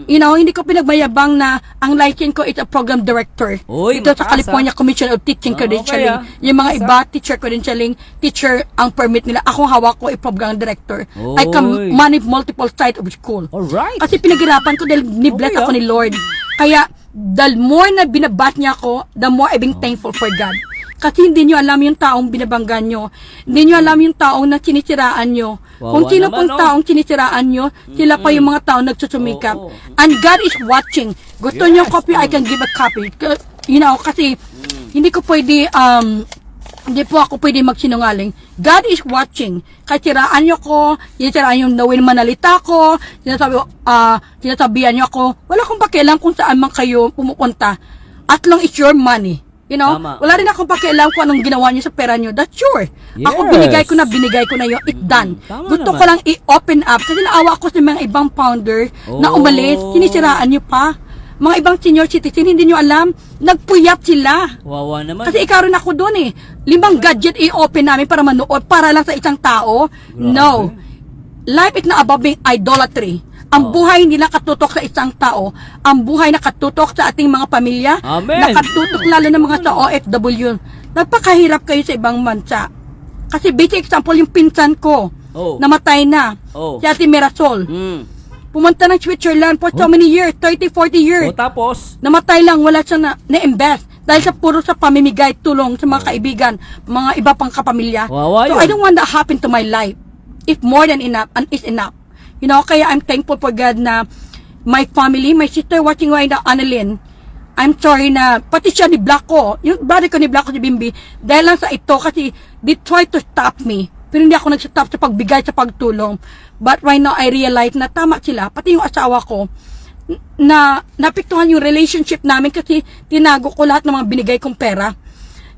You know, hindi ko pinagmayabang na ang license ko is a program director.
Uy,
Dito sa
mataas,
California Commission of Teaching
Okay,
Credentialing. Yung mga
Mataas,
iba, teacher credentialing, teacher ang permit nila. Akong hawak ko ay program director. I can
Uy.
manage multiple sites of school.
Alright.
Kasi pinaghirapan ko dahil ni-bless
Okay,
ako ni Lord. Kaya, the more na binabat niya ako, the more I being thankful for God. Kasi hindi nyo alam yung taong binabanggan nyo. Hindi nyo alam yung taong na sinisiraan nyo.
Wawa
Kung sino
naman,
pong taong sinisiraan nyo, sila pa yung mga taong nagsusumikap.
Oo.
And God is watching. Gusto nyo copy, I can give a copy. You know, kasi hindi ko pwede, hindi po ako pwede magsinungaling. God is watching. Kahit siraan nyo ko, sinisiraan yung nawin manalita ko, sinasabihan nyo ako, wala akong pakialam kung saan man kayo pumupunta. As long it's your money. You know,
Tama.
wala rin akong pakialam kung anong ginawa nyo sa pera nyo. That's sure. Ako
Yes.
binigay ko na yun. It's done.
Tama
Gusto ko
naman.
lang i-open up. Kasi naawa ako sa mga ibang founder na umalis.
Oh.
Sinisiraan nyo pa. Mga ibang senior citizen, hindi nyo alam. Nagpuyat sila.
Wawa naman.
Kasi ikaw rin ako doon eh. 5 gadget i-open namin para manood, para lang sa isang tao. No. Life is not about being idolatry. Ang buhay nila katutok sa isang tao. Ang buhay nakatutok sa ating mga pamilya.
Amen.
Nakatutok lalo ng mga sa OFW. Nagpakahirap kayo sa ibang bansa. Kasi basic example yung pinsan ko.
Oh.
Namatay na.
Oh.
Si Ate Mirasol. Pumunta ng Switzerland for so many years. 30, 40 years.
O tapos,
Namatay lang, wala siya na-invest. Dahil sa puro sa pamimigay, tulong sa mga kaibigan, mga iba pang kapamilya.
Wawa
So
yun.
I don't want that happen to my life. It's more than enough and it's enough. You know, kaya I'm thankful for God na my family, my sister watching right now, Annalyn, I'm sorry na, pati siya ni Black ko, yung brother ko ni Black ko si Bimbi, dahil lang sa ito kasi they try to stop me. Pero hindi ako nag-stop sa pagbigay, sa pagtulong. But right now, I realize na tama sila. Pati yung asawa ko, na napiktuhan yung relationship namin kasi tinago ko lahat ng mga binigay kong pera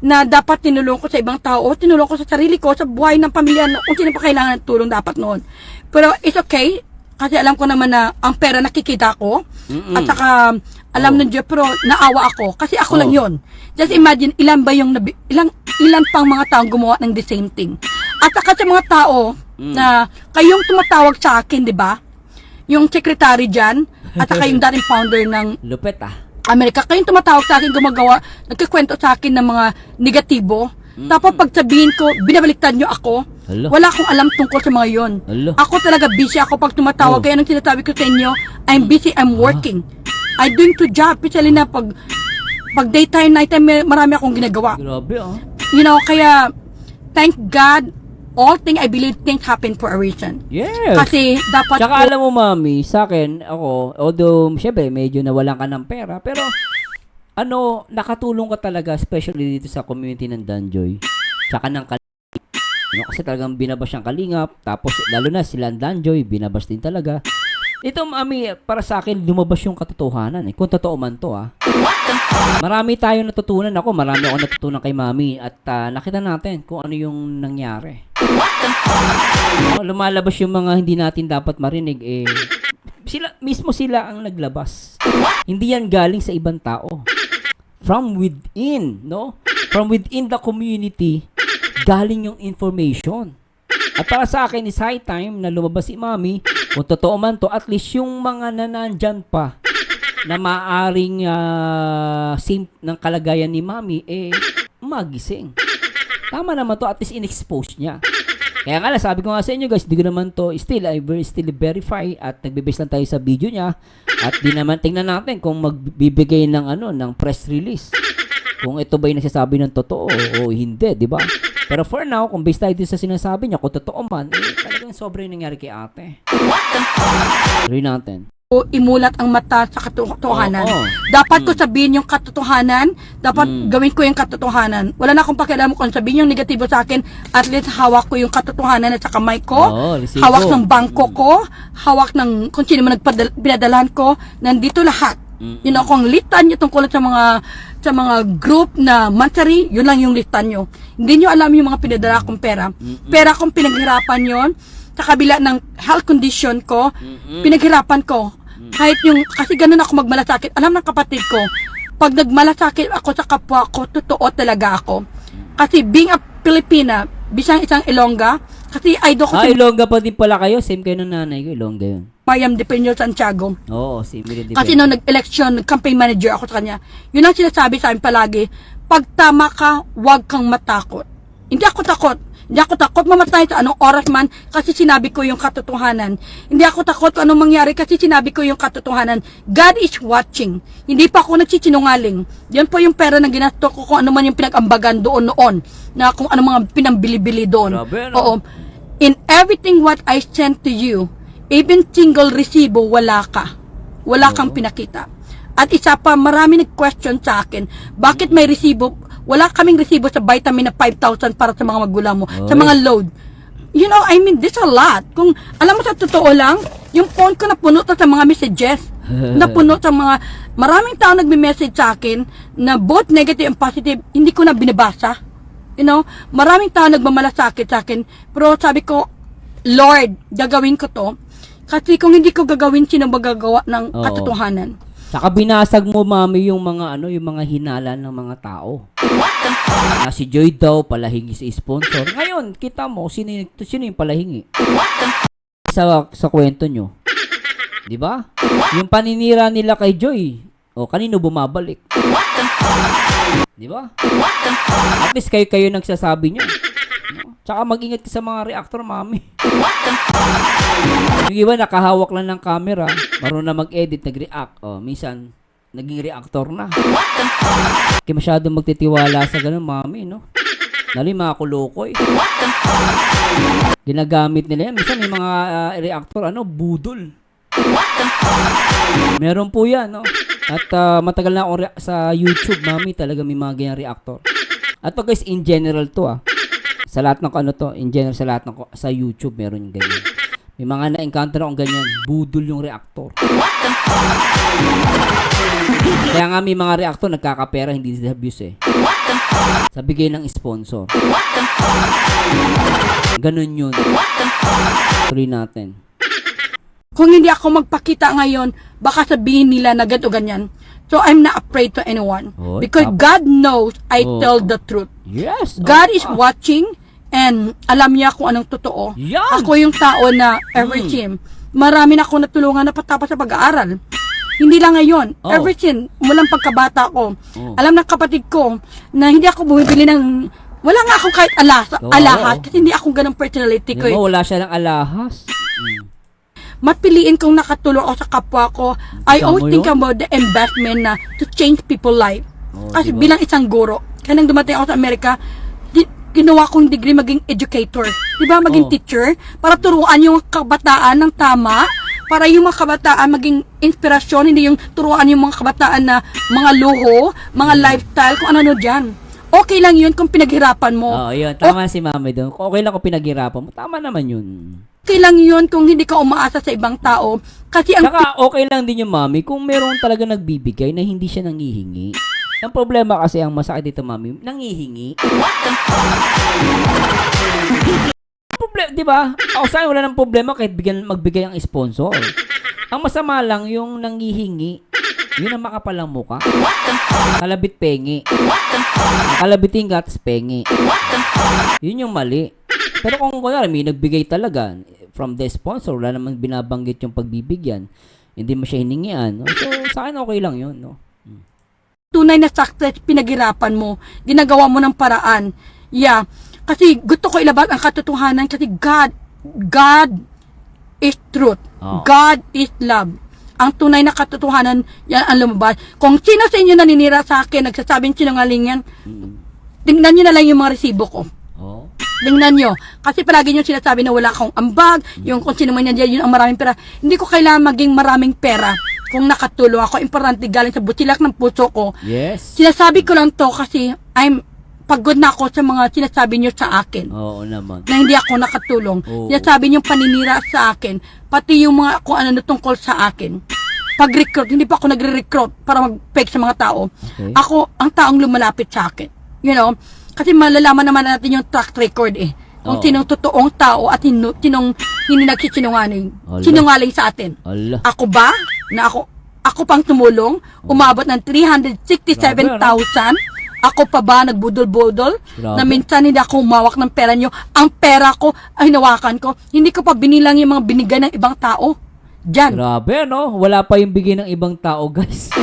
na dapat tinulong ko sa ibang tao o tinulong ko sa sarili ko, sa buhay ng pamilya, kung sino pa kailangan ng tulong dapat noon. Pero it's okay, kasi alam ko naman na ang pera nakikita ko, at saka alam ng Diyos, pero naawa ako, kasi ako lang yon. Just imagine, ilan pang mga taong gumawa ng the same thing. At saka sa mga tao na kayong tumatawag sa akin, di ba? Yung secretary dyan, at saka yung dating founder ng
Lupet
Amerika, kayong tumatawag sa akin, nagkikwento sa akin ng mga negatibo. Tapos pag sabihin ko, binabaliktad nyo ako,
Hala.
wala akong alam tungkol sa mga yon.
Hala.
Ako talaga busy ako pag tumatawag. Kaya nang sinasabi ko sa inyo, I'm busy, I'm working. I'm doing two job. Especially na pag daytime, nighttime, marami akong ginagawa.
Grabe
You know, kaya, thank God, all things, I believe things happen for a reason.
Yes.
Kasi dapat
Tsaka alam mo, mami, sa akin, ako, although, syempre, medyo nawalan ka ng pera, pero, nakatulong ka talaga, especially dito sa community ng Danjoy. Tsaka ng Kalingap. Kasi talagang binabas siyang Kalingap, tapos, lalo na sila ang Danjoy, binabas din talaga. Ito, mami, para sa akin, lumabas yung katotohanan. Kung totoo man to, Marami tayong natutunan. Marami ako natutunan kay mami. At nakita natin kung ano yung nangyari. Lumalabas yung mga hindi natin dapat marinig. Sila ang naglabas. Hindi yan galing sa ibang tao. From within, no? From within the community, galing yung information. At para sa akin, is high time na lumabas si mami. Kung totoo man to, at least yung mga nanandyan pa na maaring ng kalagayan ni mami, magising. Tama naman to, at least in-expose niya. Kaya nga lang, sabi ko nga sa inyo guys, di ko naman to still verify at nagbe-base lang tayo sa video niya. At di naman tingnan natin kung magbibigay ng press release. Kung ito ba yung nagsasabi ng totoo o hindi, di ba? Pero for now, kung based tayo sa sinasabi niya, kung totoo man, talagang sobrang nangyari kay ate. Tuloy natin.
Imulat ang mata sa katotohanan.
Oo.
Dapat ko sabihin yung katotohanan, dapat gawin ko yung katotohanan. Wala na akong pakialam kung sabihin yung negatibo sa akin, at least hawak ko yung katotohanan at sa kamay ko,
Resibo.
hawak ng bangko ko, hawak ng kung sino man pinadalahan ko, nandito lahat. You know, kung listan nyo tungkol sa mga group na monthly, yun lang yung listan nyo. Hindi nyo alam yung mga pinadala kong pera. Pera kong pinaghirapan yon sa kabila ng health condition ko, pinaghirapan ko. Kahit kasi ganun ako magmalasakit. Alam ng kapatid ko, pag nagmalasakit ako sa kapwa ko, totoo talaga ako. Kasi being a Filipina, bisang isang Ilongga, kasi idol ko si
Ilongga pa din pala kayo. Same kayo ng nanay ko, Ilongga yun.
Mariam De Peño Santiago.
Oo, same din.
Kasi nung nag-election, nag-campaign manager ako sa kanya, yun ang sinasabi sa akin palagi, pag tama ka, huwag kang matakot. Hindi ako takot. Hindi ako takot mamatay sa anong oras man kasi sinabi ko yung katotohanan. Hindi ako takot kung anong mangyari kasi sinabi ko yung katotohanan. God is watching. Hindi pa ako nagsisinungaling. Yan po yung pera na ginasto ko kung ano man yung pinag-ambagan doon noon. Na kung ano mga pinambili-bili doon.
Grabe, no?
Oo. In everything what I sent to you, even single resibo, wala ka. Wala kang pinakita. At isa pa, marami nag-question sa akin, bakit may resibo? Wala kaming resibo sa vitamin na 5,000 para sa mga magulang mo, sa mga load. You know, I mean, this a lot. Kung, alam mo sa totoo lang, yung phone ko napuno to sa mga messages. Napuno sa mga, maraming tao nagme-message sa akin na both negative and positive, hindi ko na binabasa. You know, maraming tao nagmamalasakit sa akin, pero sabi ko, Lord, gagawin ko to. Kasi kung hindi ko gagawin, sino ba gagawa ng katotohanan?
Saka binasag mo, mami, yung mga hinala ng mga tao. Na si Joy daw palahingi sa sponsor. Ngayon, kita mo sino yung palahingi. Sa kwento nyo. 'Di ba? Yung paninira nila kay Joy, kanino bumabalik? 'Di ba? At least kayo nagsasabi niyo. No? Tsaka mag-ingat ka sa mga reactor, mami. Yung iba nakahawak lang ng camera, marunong na mag-edit, nag-react. Minsan naging reactor na. Kaya masyadong magtitiwala sa ganun, mami, no? Lalo yung mga kulokoy. Ginagamit nila yan. Minsan may mga reactor, budol. Meron po yan, no? At matagal na ako sa YouTube, mami, talaga may mga ganyan reactor. At guys, in general to, Sa lahat ng ano to, in general sa lahat ng sa YouTube meron yung ganyan. May mga na-encounter akong ganyan, budol yung reactor. Kaya nga may mga reactor nagkakapera, hindi sila abuse eh. Sa bigay ng sponsor. Ganun yun. Tuloy natin.
Kung hindi ako magpakita ngayon, baka sabihin nila na ganito ganyan. So, I'm not afraid to anyone.
Oh,
Because
tap-
God knows I
Oh.
tell the truth.
Yes.
God is watching and alam niya kung anong totoo.
Yan!
Ako yung tao na ever since, marami na ako natulungan na patapos sa pag-aaral. Hindi lang ngayon.
Oh.
Ever since, mulang pagkabata ko,
Oh.
alam ng kapatid ko na hindi ako bumibili ng, wala nga ako kahit
Oo.
alahas, kasi hindi ako ganong personality ko.
Di ba, wala siya ng alahas.
Mapiliin kong nakatulong ako sa kapwa ko. I
Tama
always think
yun.
about the investment na to change people's life.
Oh,
Kasi
diba?
bilang isang guro, kaya nang dumating ako sa Amerika, ginawa kong degree maging educator. Diba? Maging
Oh.
teacher. Para turuan yung kabataan ng tama. Para yung mga kabataan maging inspirasyon. Hindi yung turuan yung mga kabataan na mga luho, mga lifestyle, kung ano dyan. Okay lang yun kung pinaghirapan mo.
Oh, yun. Tama si Mami doon. Okay lang kung pinaghirapan mo. Tama naman yun.
Okay lang yun kung hindi ka umaasa sa ibang tao. Kasi ang
Saka okay lang din yung Mami kung meron talaga nagbibigay na hindi siya nangihingi. Ang problema kasi ang masakit dito, Mami, nangihingi. Problema, di ba? Ako sa'yo wala ng problema kahit magbigay ang sponsor. Ang masama lang yung nangihingi. Yun ang makapalang muka. Kalabit pengi. Kalabiting gatas pengi. Yun yung mali. Pero kung may nagbigay talaga from the sponsor, wala namang binabanggit yung pagbibigyan, hindi mo siya hiningian. No? So, sa akin okay lang yun. No?
tunay na success, pinaghirapan mo, ginagawa mo ng paraan. Yeah. Kasi gusto ko ilabas ang katotohanan kasi God is truth.
Oh.
God is love. Ang tunay na katotohanan, yan ang lumabas. Kung sino sa inyo naninira sa akin, nagsasabing sinungaling yan, tingnan nyo na lang yung mga resibo ko.
Oh.
Tingnan nyo. Kasi palagi nyo sinasabi na wala akong ambag, yung kung sino man yan, yun ang maraming pera. Hindi ko kailangan maging maraming pera kung nakatulong ako. Importante galing sa butilak ng puso ko.
Yes.
Sinasabi ko lang to kasi pagod na ako sa mga sinasabi nyo sa akin.
Oo naman.
Na hindi ako nakatulong.
Oo.
Sinasabi nyo paninira sa akin. Pati yung mga kung ano na tungkol sa akin. Pag-recruit, hindi pa ako nagre-recruit para mag-fake sa mga tao.
Okay.
Ako, ang taong lumalapit sa akin. You know? Kasi malalaman naman natin yung track record eh. Kung
Oo.
sinong totoong tao at sinong hindi nagsisinungaling.
Ala.
Sinungaling sa atin.
Allah.
Ako ba? Na ako pang tumulong, umabot ng 367,000. Ako pa ba nagbudol-budol?
Grabe.
Na minsan hindi ako humawak ng pera nyo. Ang pera ko ay hinawakan ko. Hindi ko pa binilang yung mga binigay ng ibang tao. Diyan.
Grabe, no? Wala pa yung bigay ng ibang tao, guys.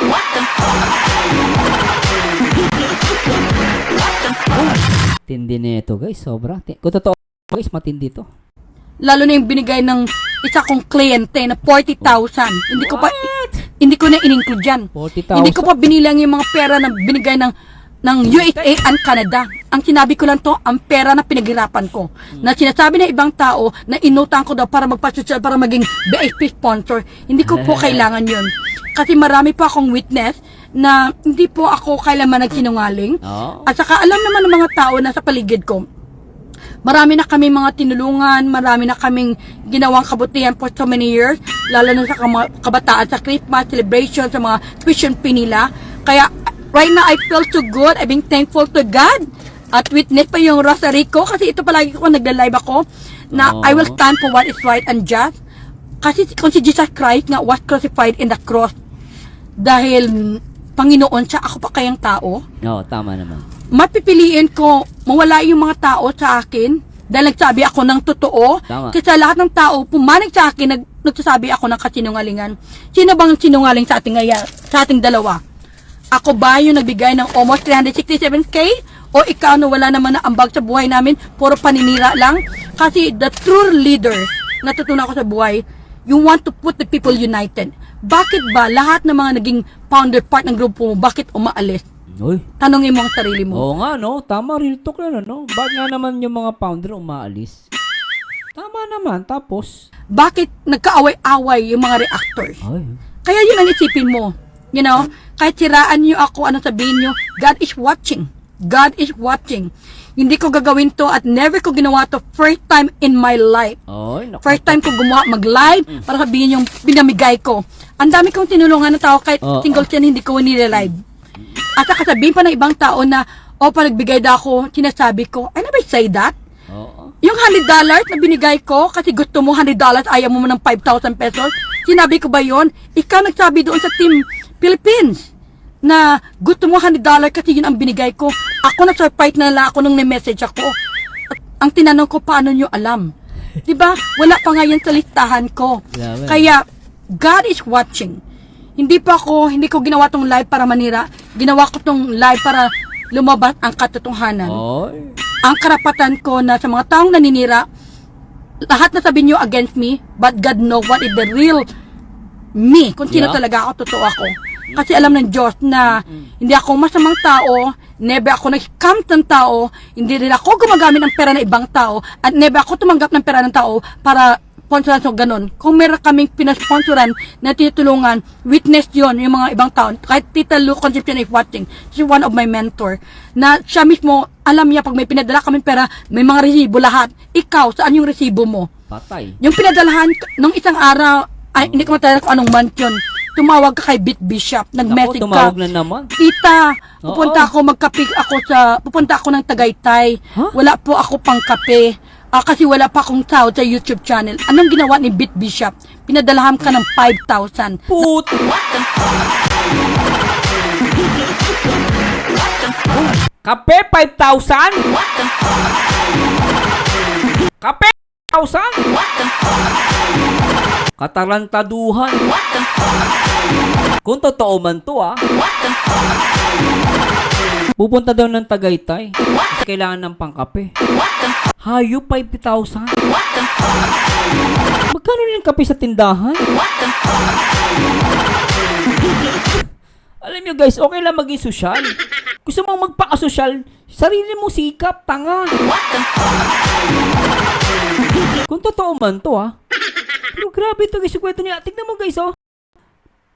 Tindi na ito, guys. Sobra. Kung totoo, guys, matindi to.
Lalo na yung binigay ng isa kong kliyente na 40,000. Hindi ko na in-include yan.
40,000?
Hindi ko pa binilang yung mga pera na binigay ng USA and Canada. Ang sinabi ko lang to, ang pera na pinaghirapan ko. Na sinasabi ng ibang tao na inutang ko daw para magpasosyal, para maging VIP sponsor. Hindi ko po kailangan yun. Kasi marami pa akong witness na hindi po ako kailanman nagsinungaling.
Oo.
At saka alam naman ng mga tao na sa paligid ko, marami na kami mga tinulungan, marami na kaming ginawang kabutihan for so many years, lalo na sa kabataan, sa Christmas celebration, sa mga tuition fee nila. Kaya, right now, I feel so good. I've been thankful to God. At witness pa yung rosary ko, kasi ito palagi ko nagla-live ako, na
Oh.
I will stand for what is right and just. Kasi kung si Jesus Christ nga was crucified in the cross, dahil Panginoon siya, ako pa kayang tao,
No, tama naman.
mapipiliin ko mawala yung mga tao sa akin dahil nagsabi ako ng totoo.
Tama.
Kasi lahat ng tao pumanig sa akin, nagsasabi ako ng kasinungalingan. Sino bang sinungaling sa ating ngayon, sa ating dalawa? Ako ba yung nagbigay ng almost 367K? O ikaw na wala naman na ambag sa buhay namin, puro paninira lang? Kasi the true leader, natutunan ko sa buhay, you want to put the people united. Bakit ba lahat ng mga naging founder part ng grupo mo, bakit umaalis?
Uy.
Tanongin mo ang sarili mo.
Oo nga, no? Tama, real talk yan, no? Bakit nga naman yung mga founder umaalis? Tama naman, tapos?
Bakit nagkaaway-away yung mga reactors?
Ay.
Kaya yun ang isipin mo. You know, kahit siraan nyo ako, ano sabihin nyo, God is watching. God is watching. Hindi ko gagawin to at never ko ginawa to first time in my life.
Oy, naku.
First time ko gumawa mag-live para sabihin yung pinamigay ko. Ang dami kong tinulungan ng tao kahit
Oo.
single chan hindi ko nililive. At saka sabihin pa ng ibang tao na, pag nagbigay na ako, sinasabi ko, I never say that.
Oo.
Yung $100 na binigay ko, kasi gusto mo $100, ayaw mo ng 5,000 pesos, sinabi ko ba yon? Ikaw nagsabi doon sa Team Philippines na gusto mo $100 kasi yun ang binigay ko. Ako na-surprise na lang ako nung may-message ako. At ang tinanong ko, paano nyo alam? Diba? Wala pa nga yan sa listahan ko.
Grabe.
Kaya, God is watching. Hindi ko ginawa tong live para manira. Ginawa ko tong live para lumabas ang katotohanan.
Oy.
Ang karapatan ko na sa mga taong naninira, lahat na sabihin nyo against me, but God know what is the real me. Kung sino
Yeah.
talaga ako, totoo ako. Kasi alam ng Diyos na hindi ako masamang tao, never ako nag-scam ng tao, hindi rin ako gumagamit ng pera ng ibang tao, at never ako tumanggap ng pera ng tao para sponsoran so ganun. Kung meron kaming pinasponsoran na tinutulungan, witness yon yung mga ibang tao. Kahit Tita Lou Concepcion is watching, she's one of my mentor, na siya mismo, alam niya pag may pinadala kaming pera, may mga resibo lahat. Ikaw, saan yung resibo mo?
Patay.
Yung pinadalahan, nung isang araw, ay, hindi ko matala kung anong month yun, tumawag ka kay Bit Bishop,
Naku,
nag-message ka.
tumawag na naman.
Tita,
Oo.
pupunta ako ng Tagaytay.
Huh?
Wala po ako pang kape. Kasi wala pa akong sahod sa YouTube channel. Anong ginawa ni Bit Bishop? Pinadalahan ka ng 5,000.
Put. Kape 5,000? Kape 5,000? Katarantaduhan. Kung totoo man to pupunta daw ng Tagaytay. Kasi kailangan ng pangkape. Hayo 5,000? Magkano rin ang kape sa tindahan? Alam nyo guys, okay lang maging sosyal. Gusto mong magpaka-sosyal, sarili mo sikap, tanga. Kung totoo man to Pero grabe to guys, yung kwento niya. Tignan mo guys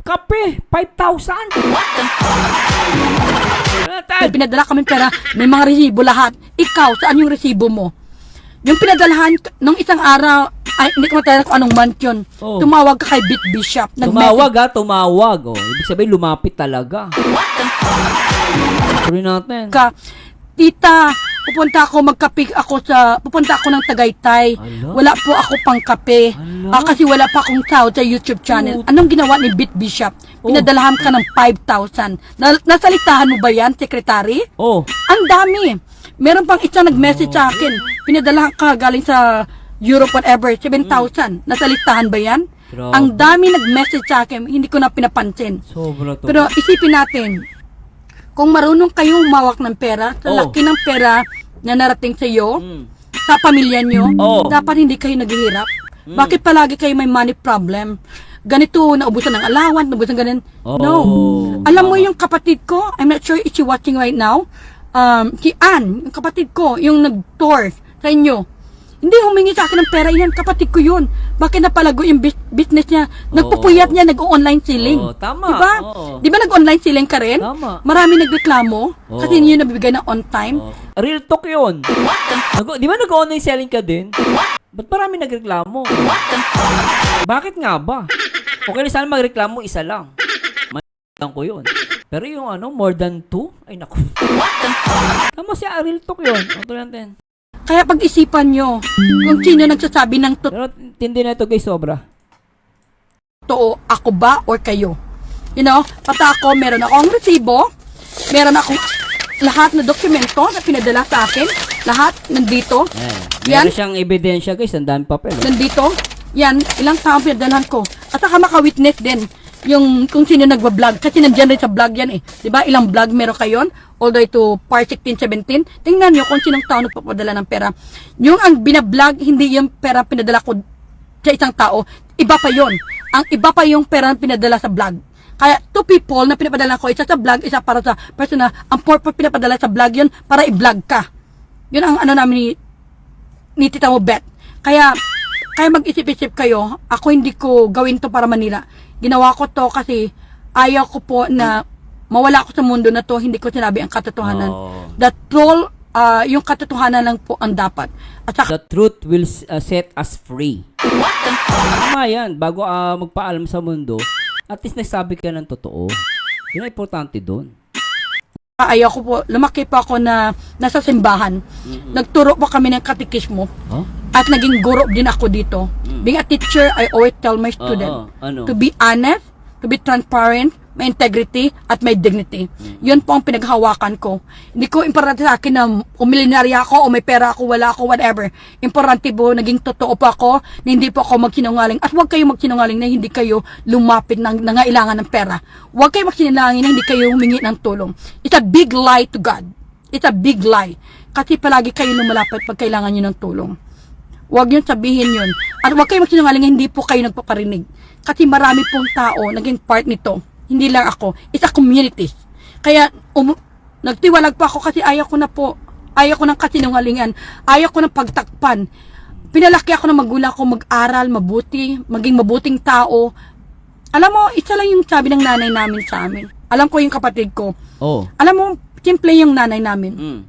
Kape, 5,000.
Pinadala kami pera, may mga resibo lahat. Ikaw, saan yung resibo mo? Yung pinadalahan, nung isang araw, ay, hindi ko matala kung anong month yun,
Oh.
tumawag ka kay Bit Bishop.
Tumawag. Ibig sabihin, lumapit talaga. Tuloy natin.
Tita, pupunta ako ng Tagaytay.
Ala.
Wala po ako pang kape.
Ala.
Kasi wala pa akong sahod sa YouTube channel.
Oh.
Anong ginawa ni Bit Bishop? Pinadalahan ka ng 5,000. Nasalitahan mo ba yan, sekretary?
Oh,
Ang dami. Meron pang isa nag-message sa akin. Pinadalahan ka galing sa Europe, whatever, 7,000. Nasalistahan ba yan?
Grabe.
Ang dami nag-message sa akin, hindi ko na pinapansin.
sobra to.
Pero isipin natin, kung marunong kayong humawak ng pera, sa
Oh.
laki ng pera na narating sa iyo,
Mm.
sa pamilya nyo,
Oh.
dapat hindi kayo naghihirap. Bakit palagi kayo may money problem? Ganito, naubusan ng allowance, naubusan ganun.
Oh.
No. Alam mo yung kapatid ko, I'm not sure if she watching right now, si Ann, yung kapatid ko, yung nag-tour sa inyo. Hindi humingi sa akin ng pera yan, kapatid ko yun. Bakit napalago yung business niya? Nagpupuyat niya, nag-online selling.
Oo, tama.
Diba?
Oo.
Diba nag-online selling ka rin?
Tama.
Marami nagreklamo
Oo.
kasi hindi yun nabibigay na on time.
Oh. Real talk yun. Di ba nag-online selling ka din? Ba't marami nagreklamo? Bakit nga ba? Okay na sana magreklamo, isa lang. Lang ko yun. Pero yung more than 2? Ay naku. Tama siya, real talk yun. Ito natin.
Kaya pag-isipan nyo kung sino nagsasabi ng
Pero tindi na ito guys, sobra.
totoo, ako ba or kayo. You know, pata ako, meron akong resibo, meron akong lahat na dokumento na pinadala sa akin, lahat nandito,
Meron siyang ebidensya guys, ang dami papel.
nandito, yan, ilang tao pinadalahan ko. At saka maka-witness din yung kung sino nagwa-vlog. Kasi nandiyan rin sa vlog yan Diba? Ilang vlog meron kayon? All the way to part 16, 17. Tingnan nyo kung sinong tao nagpapadala ng pera. Yung ang binablog, hindi yung pera pinadala ko sa isang tao. Iba pa yon. Ang iba pa yung pera na pinadala sa vlog. Kaya two people na pinapadala ko, isa sa vlog, isa para sa person na ang purpose pinapadala sa vlog yun para i-vlog ka. Yun ang namin ni Tita mo bet. Kaya mag-isip-isip kayo, ako hindi ko gawin to para manira. Ginawa ko to kasi ayaw ko po na mawala ako sa mundo na to, hindi ko sinabi ang katotohanan.
Oh.
The troll yung katotohanan lang po ang dapat. At saka,
The truth will set us free. Tama yan. Bago magpaalam sa mundo, at least nagsabi ka ng totoo. Yun ang importante doon.
ayaw ko po, lumaki po ako na nasa simbahan. Nagturo po kami ng katikismo.
Huh?
At naging guro din ako dito. Being a teacher, I always tell my student
Ano?
to be honest, to be transparent, may integrity, at may dignity. Yun po ang pinaghawakan ko. Hindi ko importante sa akin na umilinarya ako, o may pera ako, wala ako, whatever. Importante po, naging totoo po ako, na hindi po ako magsinungaling. At huwag kayo magsinungaling na hindi kayo lumapit ng nangailangan ng pera. Huwag kayo magsinungaling na hindi kayo humingi ng tulong. It's a big lie to God. It's a big lie. Kasi palagi kayo lumalapit pag kailangan nyo ng tulong. Huwag yun sabihin yun. At huwag kayo magsinungaling na hindi po kayo nagpaparinig. Kasi marami pong tao naging part nito. Hindi lang ako. It's a community. Kaya, nagtiwalag pa ako kasi ayaw ko na po. Ayaw ko ng kasinungalingan. Ayaw ko ng pagtakpan. Pinalaki ako ng magulang ko mag-aral, mabuti, maging mabuting tao. Alam mo, isa lang yung sabi ng nanay namin sa amin. Alam ko yung kapatid ko.
Oh.
Alam mo, simple yung nanay namin.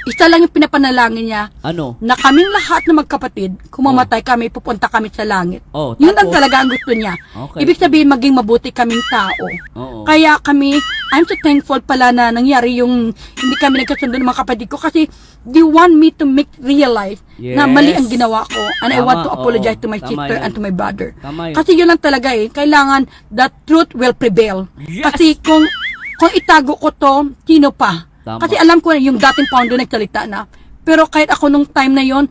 Isa lang yung pinapanalangin niya.
Ano?
Na kaming lahat na magkapatid, kung mamatay kami, pupunta kami sa langit.
Oh,
Yun ang
tapos?
talaga ang gusto niya.
Okay.
Ibig sabihin, maging mabuti kaming tao.
Oo.
Kaya kami, I'm so thankful pala na nangyari yung hindi kami nagkasundo ng mga kapatid ko kasi they want me to make realize na mali ang ginawa ko and I
Tama,
want to apologize
oo.
to my
Tama
sister
yun.
and to my brother.
Tama yun.
Kasi yun lang talaga kailangan the truth will prevail.
Yes!
Kasi kung itago ko to, sino pa?
Tama.
Kasi alam ko na yung dating founder nagsalita na. Pero kahit ako nung time na yon,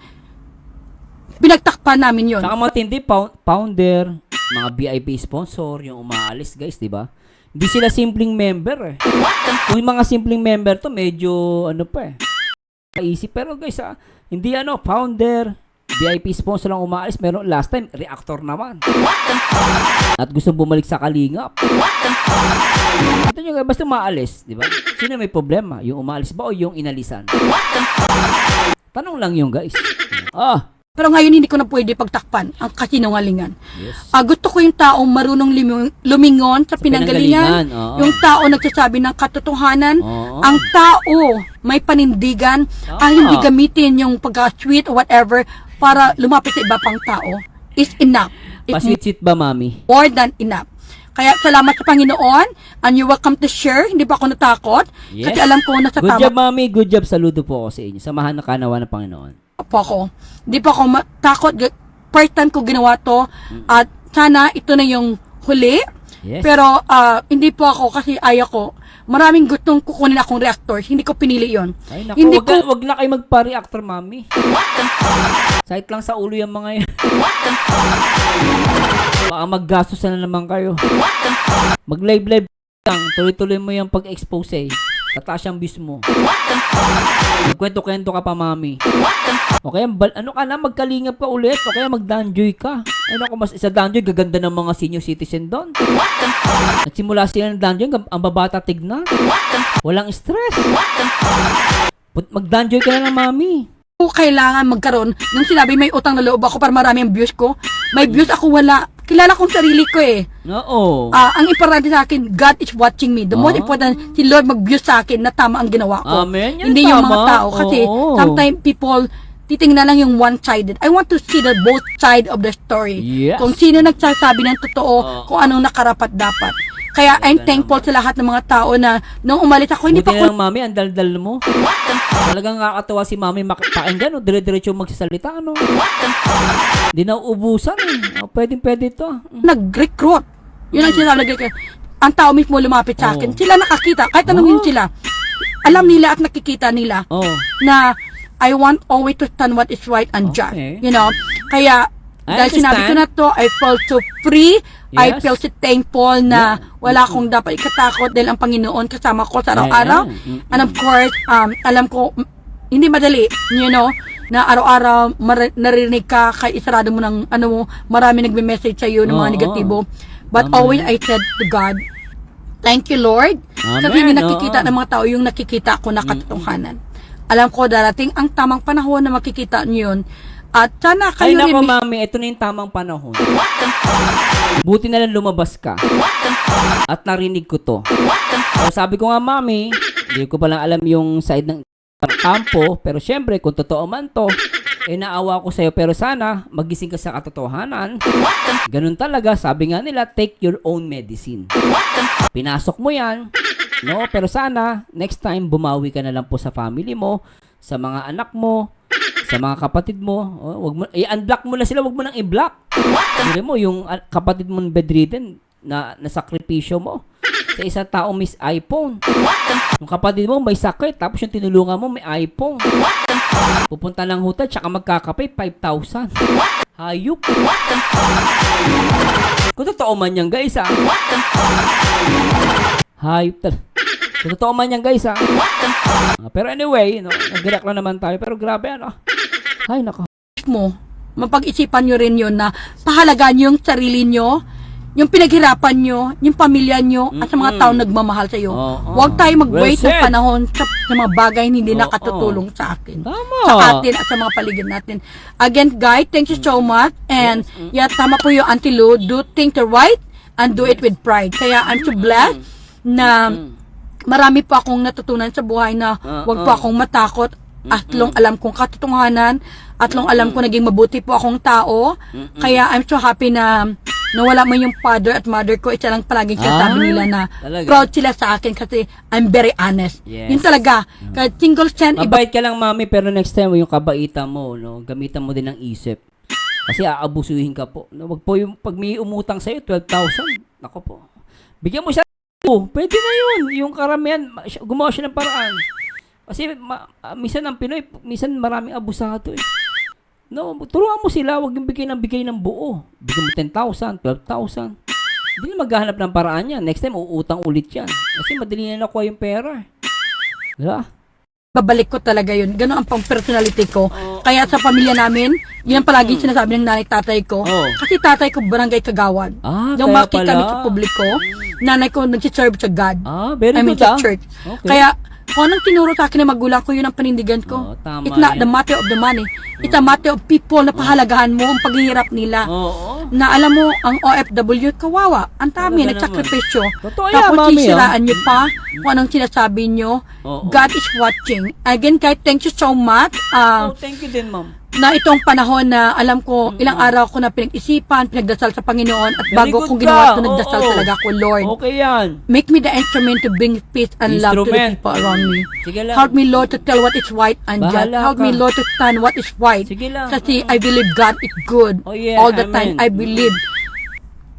pinagtakpan namin yon.
Saka matindi, founder, mga VIP sponsor, yung umaalis guys, di ba? Hindi sila simpleng member eh. Kung yung mga simpleng member to, medyo ano pa eh. Easy. Pero guys, hindi founder, VIP sponsor lang umaalis. Meron last time, reactor naman. At gusto bumalik sa kalingap. Ito nyo guys, basta umaalis, di ba? Sino may problema? Yung umaalis ba o yung inalisan? Tanong lang yung guys.
Pero ngayon hindi ko na pwede pagtakpan ang kasinungalingan.
Yes.
Gusto ko yung taong marunong lumingon sa pinanggalingan.
Oo.
Yung tao nagsasabi ng katotohanan.
Oo.
Ang tao may panindigan. Ang hindi gamitin yung pagka-sweet or whatever para lumapit sa iba pang tao. Is enough. It's
Pasweet ba, mami?
more than enough. Kaya salamat sa Panginoon and you're welcome to share. Hindi pa ako natakot.
Yes.
Kasi alam ko na sa
Good
tama
job, mami. Good job. Saludo po ako sa inyo. Samahan na kanawa ng Panginoon.
po ako. Hindi pa ako matakot. First time ko ginawa to. At sana ito na yung huli.
Yes.
Pero hindi po ako kasi ayaw ko. Maraming gustong kukunin akong reactors. Hindi ko pinili yon.
Ay, naku,
Hindi
wag na kayo magpa-reactor, mami. Sait lang sa ulo yung mga yan. Baka maggastos na naman kayo. Mag-live lang. Tuloy-tuloy mo yung pag-expose eh. Tataas yung views mo. Magkwento-kwento ka pa, mami. O kaya, magkalingap ka ulit. O kaya mag-danjoy ka. Ay naku, mas isa danjoy, gaganda ng mga senior citizen doon. Nagsimula sila ng danjoy, ang babata tignan. Walang stress. Mag-danjoy ka na ng mami.
Kailangan magkaroon. Nung sinabi may utang na loob ako para marami ang views ko. May views ako wala. Kilala kong sarili ko eh.
Oo.
Ang importante sa akin, God is watching me. The most important, si Lord mag-view sa akin na tama ang ginawa ko.
Amen. Yan
Hindi yung
tama.
mga tao. Kasi sometimes people titingnan lang yung one-sided. I want to see the both side of the story.
Yes.
Kung sino nagsasabi ng totoo, kung anong nakarapat dapat. Kaya I'm thankful sa lahat ng mga tao na nung umalis ako, hindi
Buti
pa
na
ko
lang, mami, ang daldal mo. Talagang nakakatawa si mami pakinggan, dire-diretso magsasalita, ano. Hindi na uubusan, eh. Pwede to.
nag-recruit. Yun ang sinasabi ko. Ang tao mismo lumapit sa akin. Sila nakakita. Kahit tanungin sila. Alam nila at nakikita nila
Oh.
na I want always to stand what is right and just.
Okay.
You know? Kaya,
I
dahil sinabi ko
understand.
na to, I felt so free. I
Yes.
feel so thankful na wala akong dapat ikatakot dahil ang Panginoon kasama ko sa araw-araw. And of course, alam ko, hindi madali, you know, na araw-araw narinig ka, kay isarado mo ng, marami nagme-message sa iyo ng mga
Oo.
negatibo. But
Amen.
always I said to God, thank you Lord.
Amen,
Kasi hindi nakikita
oo.
ng mga tao yung nakikita ko na katotohanan. Alam ko darating ang tamang panahon na makikita niyo yun. At sana
Ay,
kayo rin.
nako, mami, ito na yung tamang panahon. Buti na lang lumabas ka. At narinig ko to. So, sabi ko nga, mami, hindi ko palang alam yung side ng kampo, pero syempre, kung totoo man to, naawa ko sa'yo, pero sana, magising ka sa katotohanan. Ganun talaga, sabi nga nila, take your own medicine. Pinasok mo yan, no? Pero sana, next time, bumawi ka na lang po sa family mo, sa mga anak mo, sa mga kapatid mo. Wag mo i-unblock mo na sila, wag mo nang i-block. Hindi mo, yung kapatid mo bedridden, na nasakripisyo mo sa isang tao may iPhone. Yung kapatid mo may sakit, tapos yung tinulungan mo may iPhone. Pupunta ng hotel, tsaka magkakape, 5,000. Hayop. Kung totoo man yan, guys, ha? Hayop tal. Kung totoo man yan, guys, ha? Pero anyway, no, nag-react lang naman tayo. Pero grabe, ano? Ay, nako.
Mo, mapag-isipan nyo rin yun na pahalagaan yung sarili nyo, yung pinaghirapan nyo, yung pamilya nyo, at sa mga taong nagmamahal sa iyo. Huwag tayo mag-wait
Well
ng
said.
panahon sa mga bagay na hindi
Oo.
nakatutulong sa akin.
Tama.
Sa atin at sa mga paligid natin. Again, guys, thank you so much. And, yeah, tama po yung Auntie Lou. Do things the right and do it with pride. Kaya, I'm so blessed na marami po akong natutunan sa buhay na huwag po akong matakot at long alam kong katotohanan at long alam ko naging mabuti po akong tao. Kaya I'm so happy na nawala mo yung father at mother ko. Isa lang palaging sinasabi nila na
talaga?
proud sila sa akin kasi I'm very honest.
Yes.
Yun talaga. Kahit single cent, iba
Mabait ka lang, mami, pero next time, yung kabaitan mo, no, gamitan mo din ng isip. Kasi aabusuhin ka po. No, wag po yung, pag may umutang sa'yo, 12,000. Nako po. Bigyan mo siya. Pwede na yun. Yung karamihan, gumawa siya ng paraan. Kasi, minsan ang Pinoy, minsan maraming abusado eh. No, turuan mo sila, wag yung bigay ng buo. Bigyan mo 10,000, 12,000. Hindi na maghahanap ng paraan yan. Next time, uutang ulit yan. Kasi madali na nakuha yung pera. Diba?
babalik ko talaga yun. Ganun ang pang personality ko. Kaya sa pamilya namin, yun ang palagi sinasabi ng nanay tatay ko. Kasi tatay ko barangay kagawad.
Kaya
Lumaki
pala.
kami sa publiko. Nanay ko nagsiserve sa God.
Very
I mean
good
sa church.
Okay.
Kaya kung anong tinuro sa akin ng magulang ko, yun ang panindigan ko.
Tama
It's not
yan.
the matter of the money. It's a matter of people na pahalagahan mo ang paghihirap nila.
Oo.
Na alam mo, ang OFW, kawawa. Ang dami,
Talaga
nagsakripisyo.
Totoo yan,
Tapos
mami,
sisiraan nyo pa kung anong sinasabi nyo.
Oo.
God is watching. Again, guys, thank you so much.
Thank you din, ma'am.
Na itong panahon na alam ko, ilang araw ko na pinag-isipan, pinagdasal sa Panginoon, at
Very
bago
good
kong
ka.
ginawa ito, nagdasal
Oo.
talaga ako, Lord.
Okay yan.
Make me the instrument to bring peace and love to the
Instrument.
people around me.
Sige lang.
Help me, Lord, to tell what is right and just.
Bahala
Help me,
ka.
Lord, to stand what is right.
Sige lang.
Kasi I believe God is good.
Oh, yeah.
All the time,
Amen.
I believe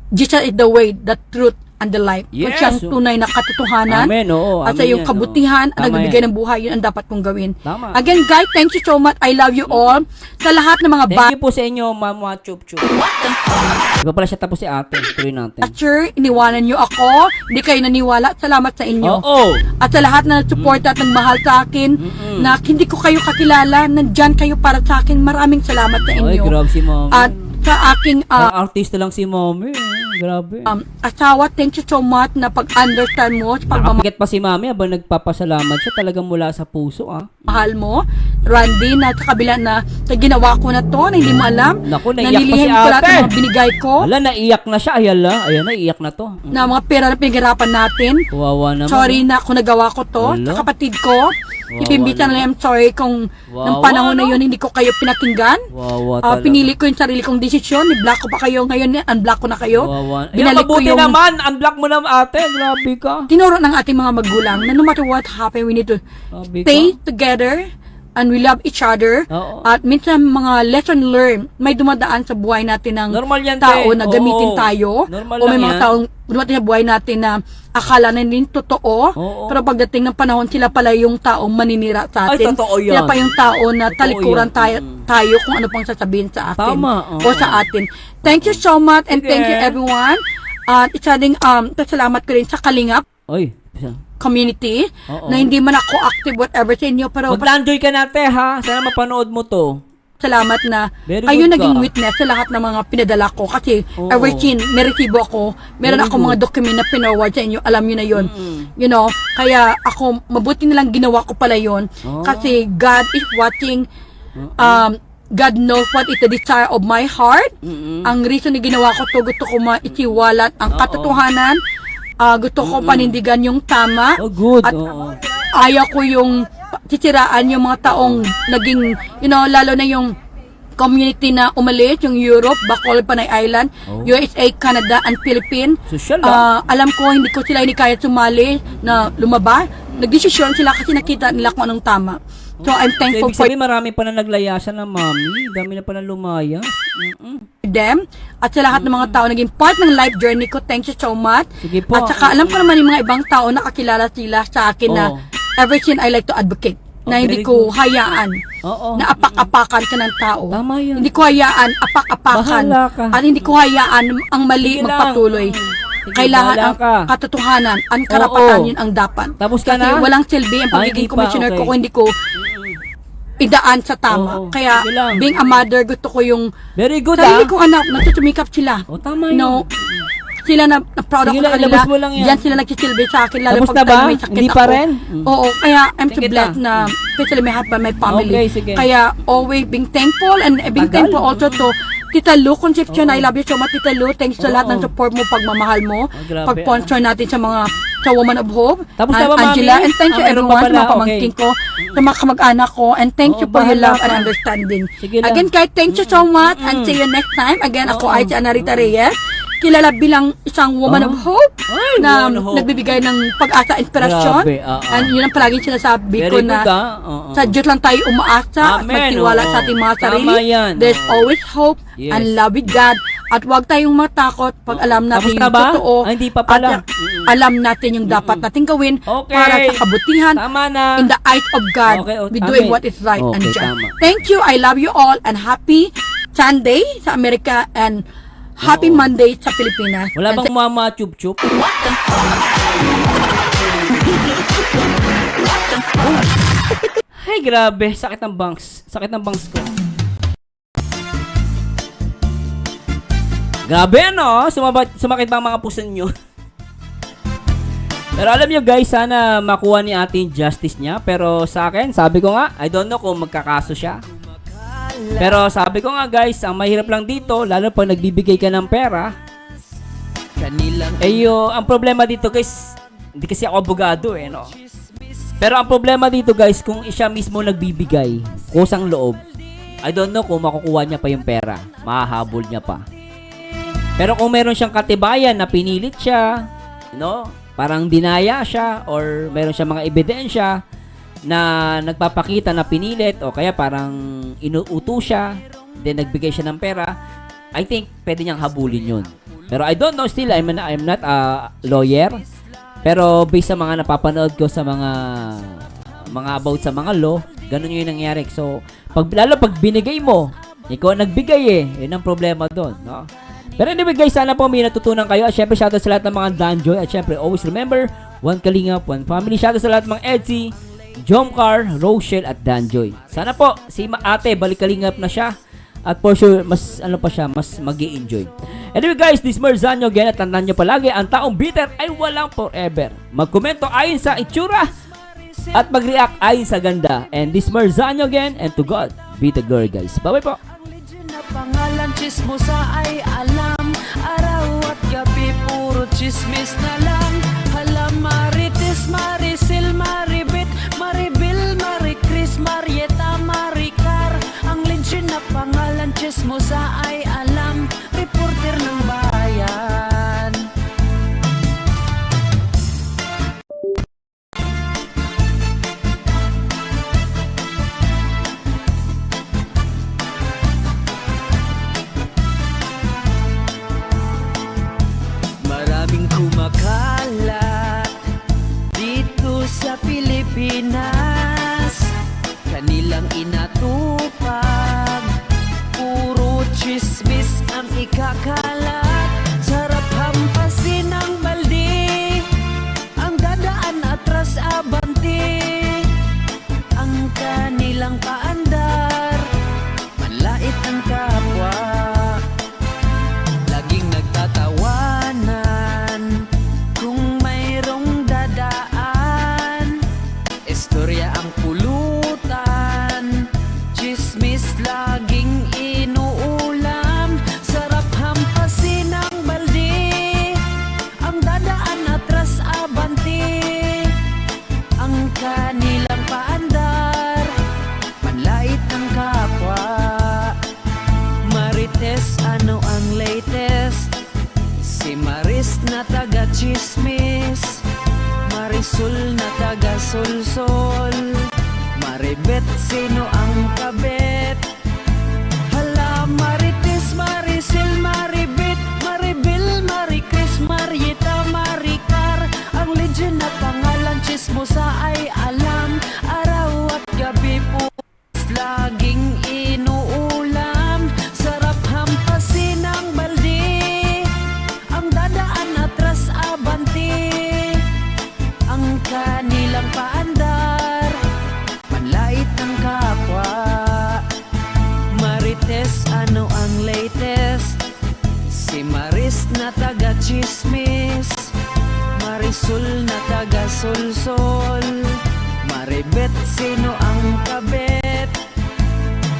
Jesus is the way, the truth, and the life. Kung
Yes.
siyang tunay na katotohanan.
Amen, oo.
At sa
Amen
iyong
yan,
kabutihan,
oo.
ang
Tama
nagbibigay
yan.
ng buhay, yun ang dapat kong gawin.
Tama.
Again, guys, thank you so much. I love you all. Sa lahat ng mga
Thank you po sa inyo, Mama Chup Chup. Di ba pala siya tapos si ate? Tuloy natin.
Sure, iniwanan nyo ako. Hindi kayo naniwala. Salamat sa inyo.
Oo.
At sa lahat na nagsuporta at nagmahal sa akin, na hindi ko kayo kakilala, nandyan kayo para sa akin. Maraming salamat sa
Ay,
inyo.
grabe si Mami.
At sa aking
Parang artista lang si Mami. Grabe.
asawa, thank you so much na pag-understand mo sa pagmamahal
Nakapikit pa si Mami habang nagpapasalamat siya talagang mula sa puso, ah.
mo. Randy, na sa kabila na sa ginawa ko na to, na hindi mo alam.
Naku, naiyak pa si
Nanilihin ko lahat
ate.
ng mga binigay ko,
Ala, naiyak na siya. Ayala. Ayan na, iyak na to.
na mga pera na pinaghirapan natin.
Kawawa naman.
Sorry na kung nagawa ko to
Wala.
sa kapatid ko. Ibimbitan na I'm sorry kung ng
Wawa,
panahon na
no?
yun hindi ko kayo pinakinggan.
Wawa talaga.
Pinili ko yung sarili kong desisyon. Ni-block ko pa kayo ngayon. Unblock ko na kayo.
Wawa.
Binalik ko
Mabuti
yung
naman. Unblock mo na, ate. Grabe ka.
tinuro ng ating mga magulang na no matter what happen, we need to
Grabe
stay
ka.
together and we love each other.
Oo.
At minsan mga lesson learned, may dumadaan sa buhay natin ng
Normal yan,
tao
te.
na gamitin
Oo.
tayo.
Normal
O may
lang
mga
yan.
taong dumating sa buhay natin na akala na hindi totoo.
Oo.
Pero pagdating ng panahon, sila pala yung taong maninira sa
Ay,
atin.
totoo yan.
Sila pa yung tao na
Totoo
talikuran
yan.
tayo kung ano pang sasabihin sa atin.
Tama, oo.
O sa atin. Thank you so much and
Sige.
thank you everyone. At isa ding pasalamat ko rin sa Kalingap
Oy. Isa.
community
Oo.
na hindi man ako active whatever sa inyo pero
Mag-enjoy ka natin, ha? Sana mapanood mo to.
salamat na
Very
kayo
good
naging
ka.
witness sa lahat ng mga pinadala ko kasi
Oo.
ever since may resibo ako, meron
Very
ako mga document na pinorward sa inyo, alam nyo na yun. You know, kaya ako mabuti nilang ginawa ko pala yun
Oh.
kasi God is watching. God knows what is the desire of my heart. Ang reason na ginawa ko to, gusto ko maitiwalat ang katotohanan. Gusto ko panindigan yung tama.
Oh, good.
At
Oo.
ayaw ko yung sisiraan yung mga taong naging, lalo na yung community na umalis, yung Europe, Bacol, Panay Island,
Oh.
USA, Canada, and Philippines.
Social
Alam ko, hindi hindi kaya sumali na lumabas. Nagdesisyon sila kasi nakita nila kung anong tama. So, I'm
So,
thankful
ibig
for
sabihin, marami pa na naglayasan na mami. Dami na pa na lumayas.
them at sa lahat ng mga tao naging part ng life journey ko. Thank you so much.
Sige po.
At saka alam ko naman yung mga ibang tao nakakilala sila sa akin na
Oo.
ever since I like to advocate na
Oh,
hindi
very
ko hayaan
Oo.
na apak-apakan ka ng tao.
Tama yun.
Hindi ko hayaan apak-apakan
Bahala ka.
at hindi ko hayaan ang mali
Sige lang.
magpatuloy.
Sige,
Kailangan
bahala
ang
ka.
katotohanan, ang karapatan
Oo.
yun ang dapat.
Tapos ka
Kasi
na?
walang silbi ang pagiging
hindi pa,
commissioner ko
okay.
kung hindi ko idaan sa tama.
Oo,
Kaya
sige lang.
being a mother, gusto ko yung
Very good,
sarili kong anak, nagsusumikap sila.
O, tama yun.
No, sila na proud
Sige
ako sa
lang,
kanila.
ilabas mo lang yan.
Yan sila nagsisilbi sa akin. Lalo
Tapos
pag
na ba?
may sakit
Hindi pa
ako.
rin?
Oo, kaya I'm so
Sige
blessed
ta.
na especially my husband, my family.
Okay, sige.
Kaya always being thankful and being
Tagal.
thankful also to Tita Lu Concepcion. I love you so much, Tita Lu. Thanks sa
Oo.
lahat ng support mo, pagmamahal mo,
grabe,
pag-sponsor natin sa Woman of Hope.
Tapos
and
na ba, Mami?
Angela, and thank you
Meron pa
everyone sa
pala,
mga pamangkin ko, sa mga kamag-anak ko, and thank
Oo,
you for your
bahala
love and
ka.
understanding.
Sige lang.
Again, kahit thank you so much and see you next time. Again, ako
Oo.
ay si Anarita Reyes, kilala bilang isang woman of hope
Ay,
na
woman of hope.
nagbibigay ng pag-asa, inspirasyon.
Grabe, oo.
And yun ang palaging sinasabi
Very
ko
good,
na
Oo.
sa Diyos lang tayo umaasa at
Amen,
magtiwala
oo.
sa ating mga
Tama
sarili.
yan,
There's
oo.
always hope
Yes.
and love with God. At huwag tayong matakot pag alam natin
Tapos
yung
na ba?
totoo.
Ay, hindi pa pala.
At alam natin yung dapat nating gawin
Okay.
para sa kabutihan
Tama na.
in the eyes of God.
Okay,
We're
tama.
doing what is right and
Okay,
just.
tama.
Thank you. I love you all and happy Sunday sa Amerika and happy
Oo.
Monday sa Pilipinas.
Wala
And
bang mama chup-chup? Ay, grabe. Sakit ng bangs. Sakit ng bangs ko. Grabe, ano? Sumakit ba ang mga puso nyo? Pero alam nyo guys, sana makuha ni ate yung justice niya. Pero sa akin, sabi ko nga, I don't know kung magkakaso siya. Pero sabi ko nga guys, ang mahirap lang dito, lalo pag nagbibigay ka ng pera, ang problema dito guys, hindi kasi ako abogado no? Pero ang problema dito guys, kung siya mismo nagbibigay, kusang loob, I don't know kung makukuha niya pa yung pera, mahahabol niya pa. Pero kung meron siyang katibayan na pinilit siya, parang dinaya siya, or meron siyang mga ebidensya na nagpapakita na pinilit, o kaya parang inuuto siya, then nagbigay siya ng pera, I think pwede niyang habulin yun. Pero I don't know still, I'm not a lawyer. Pero based sa mga napapanood ko sa mga about sa mga law, ganun yung nangyari. So, lalo pag binigay mo, ikaw ang nagbigay yun ang problema doon, no? Pero anyway guys, sana po may natutunan kayo. At syempre, shoutout sa lahat ng mga Danjoy. At syempre, always remember, one Kalingap, one family. Shoutout sa lahat ng mga Edsy, Jomcar, Rochelle, at Danjoy. Sana po, si ate, balik Kalingap na siya. At for sure, mas mag-i-enjoy. Anyway guys, this Marzano again. At tandaan nyo palagi, ang taong bitter ay walang forever. Magkomento ayon sa itsura at mag-react ayon sa ganda. And this Marzano again, and to God be the glory guys. Bye-bye po.
Na pangalan chismosa ay alam, araw at gabi puro chismis na lang. Hala Marites, Marisil, Maribit, Maribil, Maricris, Marieta, Maricar. Ang legend na pangalan chismosa ay alam, reporter ng bayan. Maraming kumakalat dito sa Pilipinas, kanilang inatupag, puro chismis ang ikakalat. Sarap hampasin ng baldi, ang dadaan atras abanti, ang kanilang paandar, manlait ang kapwa. Laging nagtatawanan kung mayroong dadaan, istorya ang pulutan, chismis laging inuulam. Sarap hampas chismis, Marisol na taga Sulsol, Maribet sino ang kabet? Hala, Marites, Marisil, Maribet, Maribil, Maricris, Marieta, Maricar. Ang legend na pangalan chismosa ay alam, araw at gabi po laging inuulam. Sarap hampasin ang balde, ang dadaan atras abanti, ang kanilang paandar, panlait ng kapwa. Marites, ano ang latest? Si Maris na taga chismis, Marisol na taga Sulsol, Maribet sino ang kabet?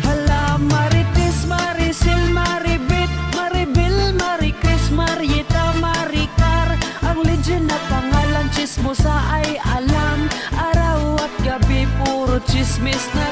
Hala, Marites, Marisil, Maribet, Maribil, Maricris, Marieta, Maricar. Ang legend na pangalan chismosa ay alam, araw at gabi puro chismis na